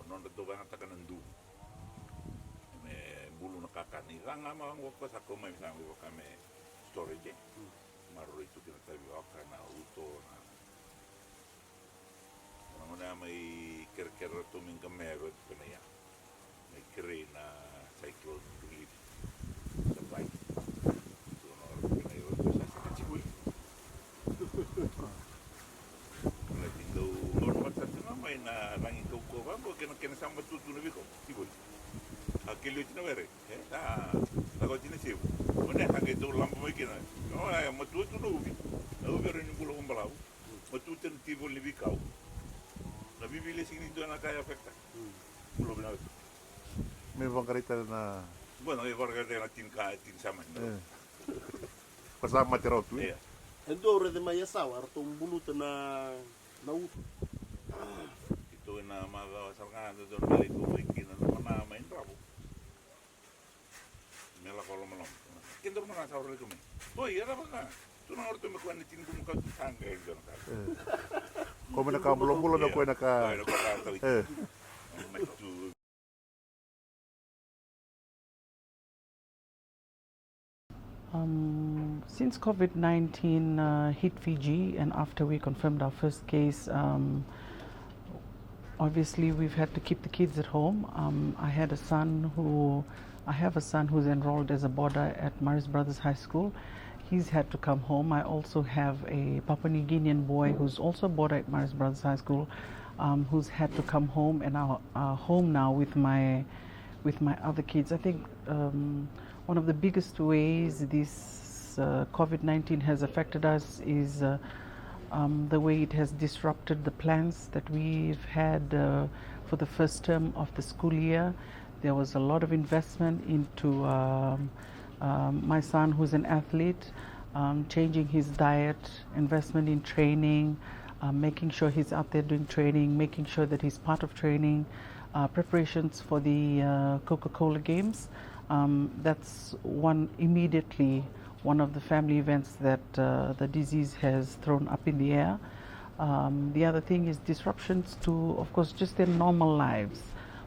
non do bang takan ndu. Me bulu nakakani. Ranga ma ngoko sa ko mai sang ko kame storage. Maru itu kita tahu na uto na. Mana mai ker tu min kamero tu na ya. Mai kere na cyclone relief. Sampai. Na rangi kau ba bo kena sama tu na biko tibul akili tina were ako tina siu ona hanga itu lampu mai kena no ay matu tu no ubi ubi ni bulo umbalau matu ten tibul ni bikau na bibili sini tu na kaya afekta bulo bina may bangkarita na bueno ay bangkarita na tin sama pasama tiro tu Endo ore de mai sawa arto bulu na ut. Itu na mga sarangado doon balik ko may kinanama main rabo. Mela kalau malam. Kita mana sahur lagi kami. Oh iya apa kan? Tu na orto me kuan tin kum ka tangga itu kan. Ko me naka bulo na ko naka. Since COVID-19 hit Fiji and after we confirmed our first case, obviously we've had to keep the kids at home. I have a son who's enrolled as a boarder at Marist Brothers High School. He's had to come home. I also have a Papua New Guinean boy who's also a boarder at Marist Brothers High School, who's had to come home and are home now with my other kids. I think one of the biggest ways this COVID-19 has affected us is the way it has disrupted the plans that we've had for the first term of the school year. There was a lot of investment into my son, who's an athlete, changing his diet, investment in training, making sure he's out there doing training, making sure that he's part of training, preparations for the Coca-Cola Games. That's one of the family events that the disease has thrown up in the air. The other thing is disruptions to, of course, just their normal lives,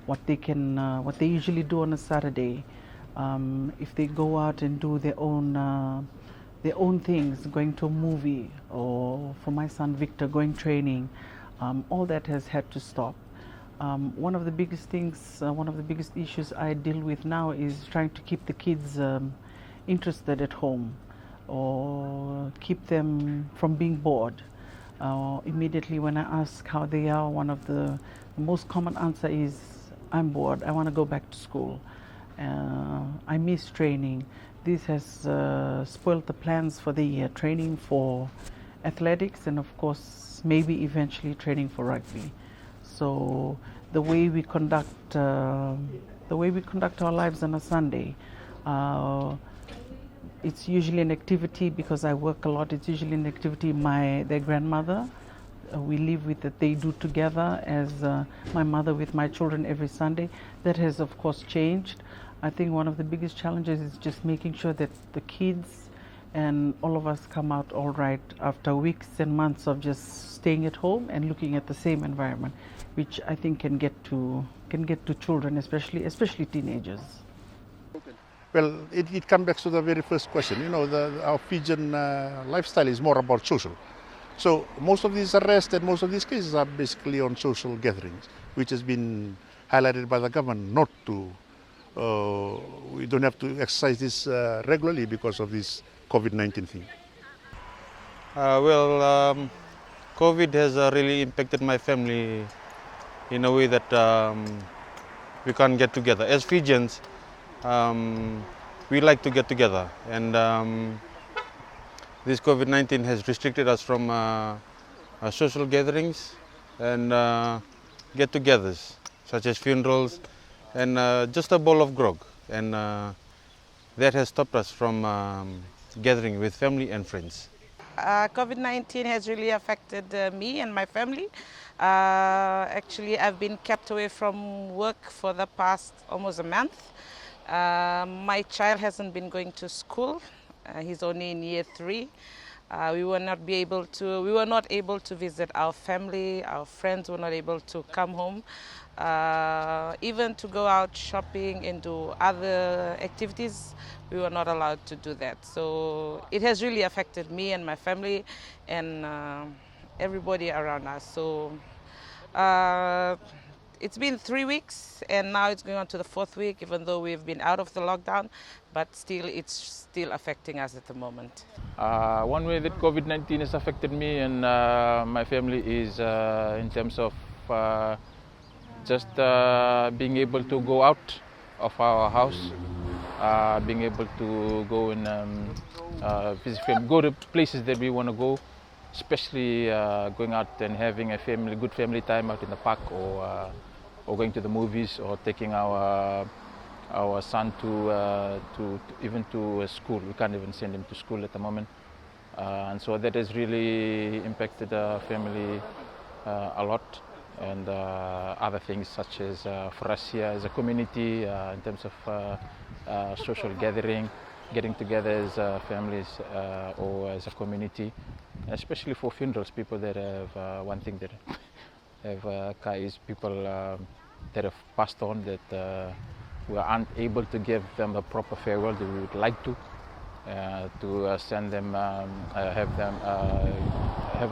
what they usually do on a Saturday. If they go out and do their own things, going to a movie, or for my son Victor, going training, all that has had to stop. One of the biggest issues I deal with now is trying to keep the kids interested at home, or keep them from being bored. Immediately when I ask how they are, one of the most common answer is, I'm bored, I want to go back to school. I miss training. This has spoiled the plans for the year, training for athletics and of course maybe eventually training for rugby. So the way we conduct our lives on a Sunday, it's usually an activity, because I work a lot, it's usually an activity their grandmother we live with, that they do together, as my mother with my children every Sunday. That has of course changed. I think one of the biggest challenges is just making sure that the kids and all of us come out all right after weeks and months of just staying at home and looking at the same environment, which I think can get to children, especially teenagers. Well, it comes back to the very first question. You know, our Fijian lifestyle is more about social. So most of these arrests and most of these cases are basically on social gatherings, which has been highlighted by the government not to. We don't have to exercise this regularly because of this COVID-19 thing. COVID has really impacted my family in a way that we can't get together. As Fijians, we like to get together, and this COVID-19 has restricted us from social gatherings and get-togethers, such as funerals and just a bowl of grog, and that has stopped us from gathering with family and friends. COVID-19 has really affected me and my family. Actually, I've been kept away from work for the past almost a month. My child hasn't been going to school. He's only in year 3. We were not able to visit our family. Our friends were not able to come home. Even to go out shopping and do other activities, we were not allowed to do that. So it has really affected me and my family and everybody around us. So it's been 3 weeks and now it's going on to the 4th week, even though we've been out of the lockdown, but still it's still affecting us at the moment. One way that COVID-19 has affected me and my family is in terms of just being able to go out of our house, being able to go and visit family, go to places that we want to go, especially going out and having a good family time out in the park, or going to the movies, or taking our son to even to school. We can't even send him to school at the moment, and so that has really impacted our family a lot. And other things such as for us here as a community, in terms of social gathering, getting together as families or as a community, especially for funerals. People that have one thing that have is people that have passed on, that we aren't able to give them a proper farewell that we would like to send them, have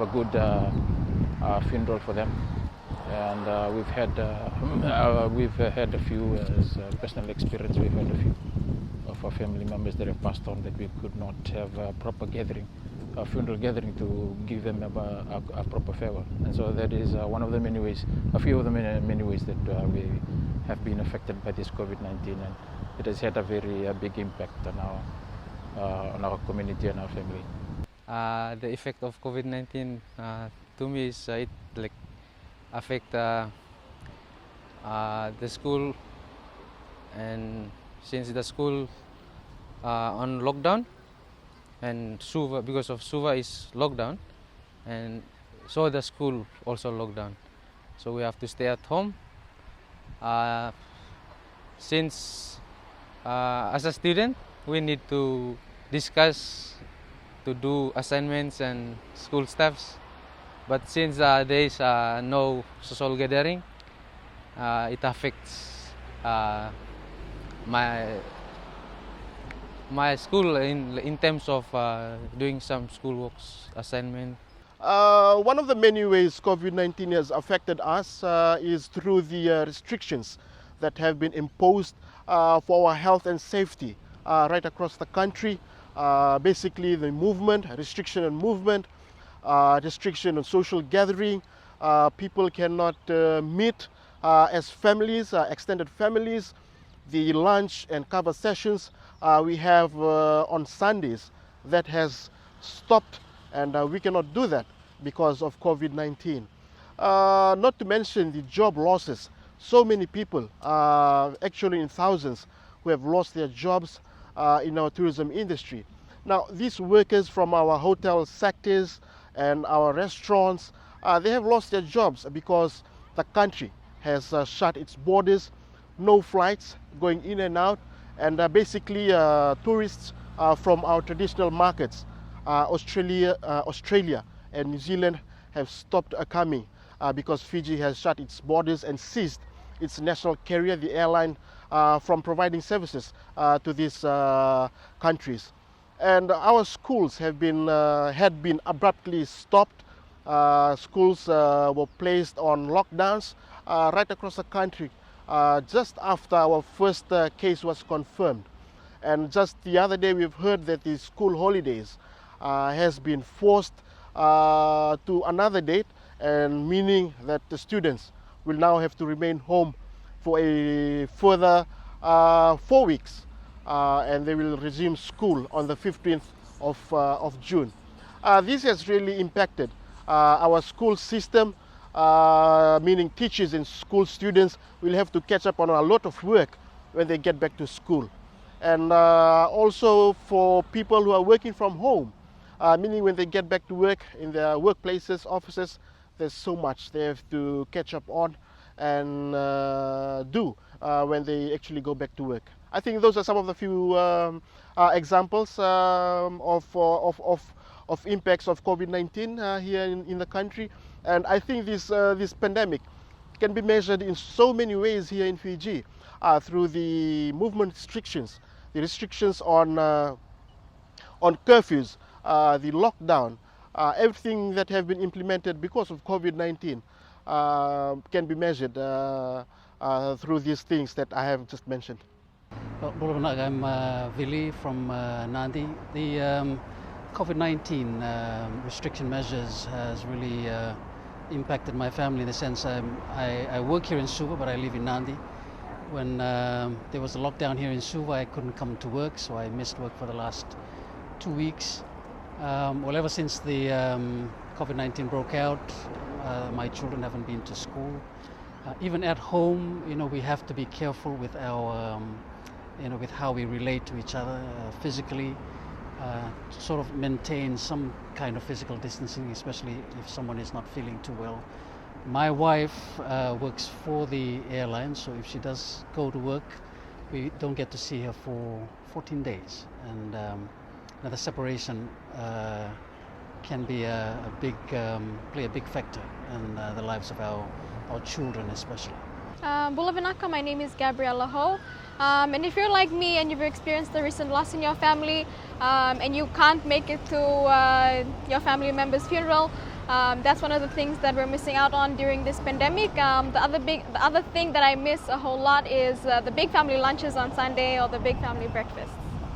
a good funeral for them. And we've had a few personal experience. We've had a few of our family members that have passed on that we could not have a proper gathering, a funeral gathering, to give them a proper farewell. And so that is one of the many ways, a few of the many ways that we have been affected by this COVID-19, and it has had a very big impact on our community and our family. The effect of COVID-19 to me is it affect the school, and since the school on lockdown, and Suva, because of Suva is lockdown, and so the school also lockdown, so we have to stay at home. Since as a student we need to discuss, to do assignments and school stuffs. But since there is no social gathering, it affects my school in terms of doing some school works, assignment. One of the many ways COVID-19 has affected us is through the restrictions that have been imposed for our health and safety right across the country. Basically the movement, restriction on movement, restriction on social gathering. People cannot meet as families, extended families. The lunch and cover sessions we have on Sundays, that has stopped, and we cannot do that because of COVID-19. Not to mention the job losses. So many people, actually in thousands, who have lost their jobs in our tourism industry. Now, these workers from our hotel sectors and our restaurants, they have lost their jobs because the country has shut its borders, no flights going in and out, and basically tourists from our traditional markets, Australia and New Zealand, have stopped coming because Fiji has shut its borders and ceased its national carrier, the airline, from providing services to these countries. And our schools have been had been abruptly stopped. Schools were placed on lockdowns right across the country just after our first case was confirmed. And just the other day we've heard that the school holidays has been forced to another date, and meaning that the students will now have to remain home for a further 4 weeks, and they will resume school on the 15th of June. This has really impacted our school system, meaning teachers and school students will have to catch up on a lot of work when they get back to school. And also for people who are working from home, meaning when they get back to work in their workplaces, offices, there's so much they have to catch up on and do when they actually go back to work. I think those are some of the few examples of impacts of COVID-19 here in the country. And I think this pandemic can be measured in so many ways here in Fiji through the movement restrictions, the restrictions on curfews, the lockdown, everything that have been implemented because of COVID-19 can be measured through these things that I have just mentioned. I'm Vili from Nandi. The COVID-19 restriction measures has really impacted my family in the sense I work here in Suva, but I live in Nandi. When there was a lockdown here in Suva, I couldn't come to work, so I missed work for the last 2 weeks. Well, ever since the COVID-19 broke out, my children haven't been to school. Even at home, we have to be careful with our, with how we relate to each other physically. To sort of maintain some kind of physical distancing, especially if someone is not feeling too well. My wife works for the airline, so if she does go to work, we don't get to see her for 14 days. And the separation can be play a big factor in the lives of our children especially. Bula Vinaka, my name is Gabriella Ho. And if you're like me and you've experienced the recent loss in your family and you can't make it to your family member's funeral, that's one of the things that we're missing out on during this pandemic. The other thing that I miss a whole lot is the big family lunches on Sunday or the big family breakfasts.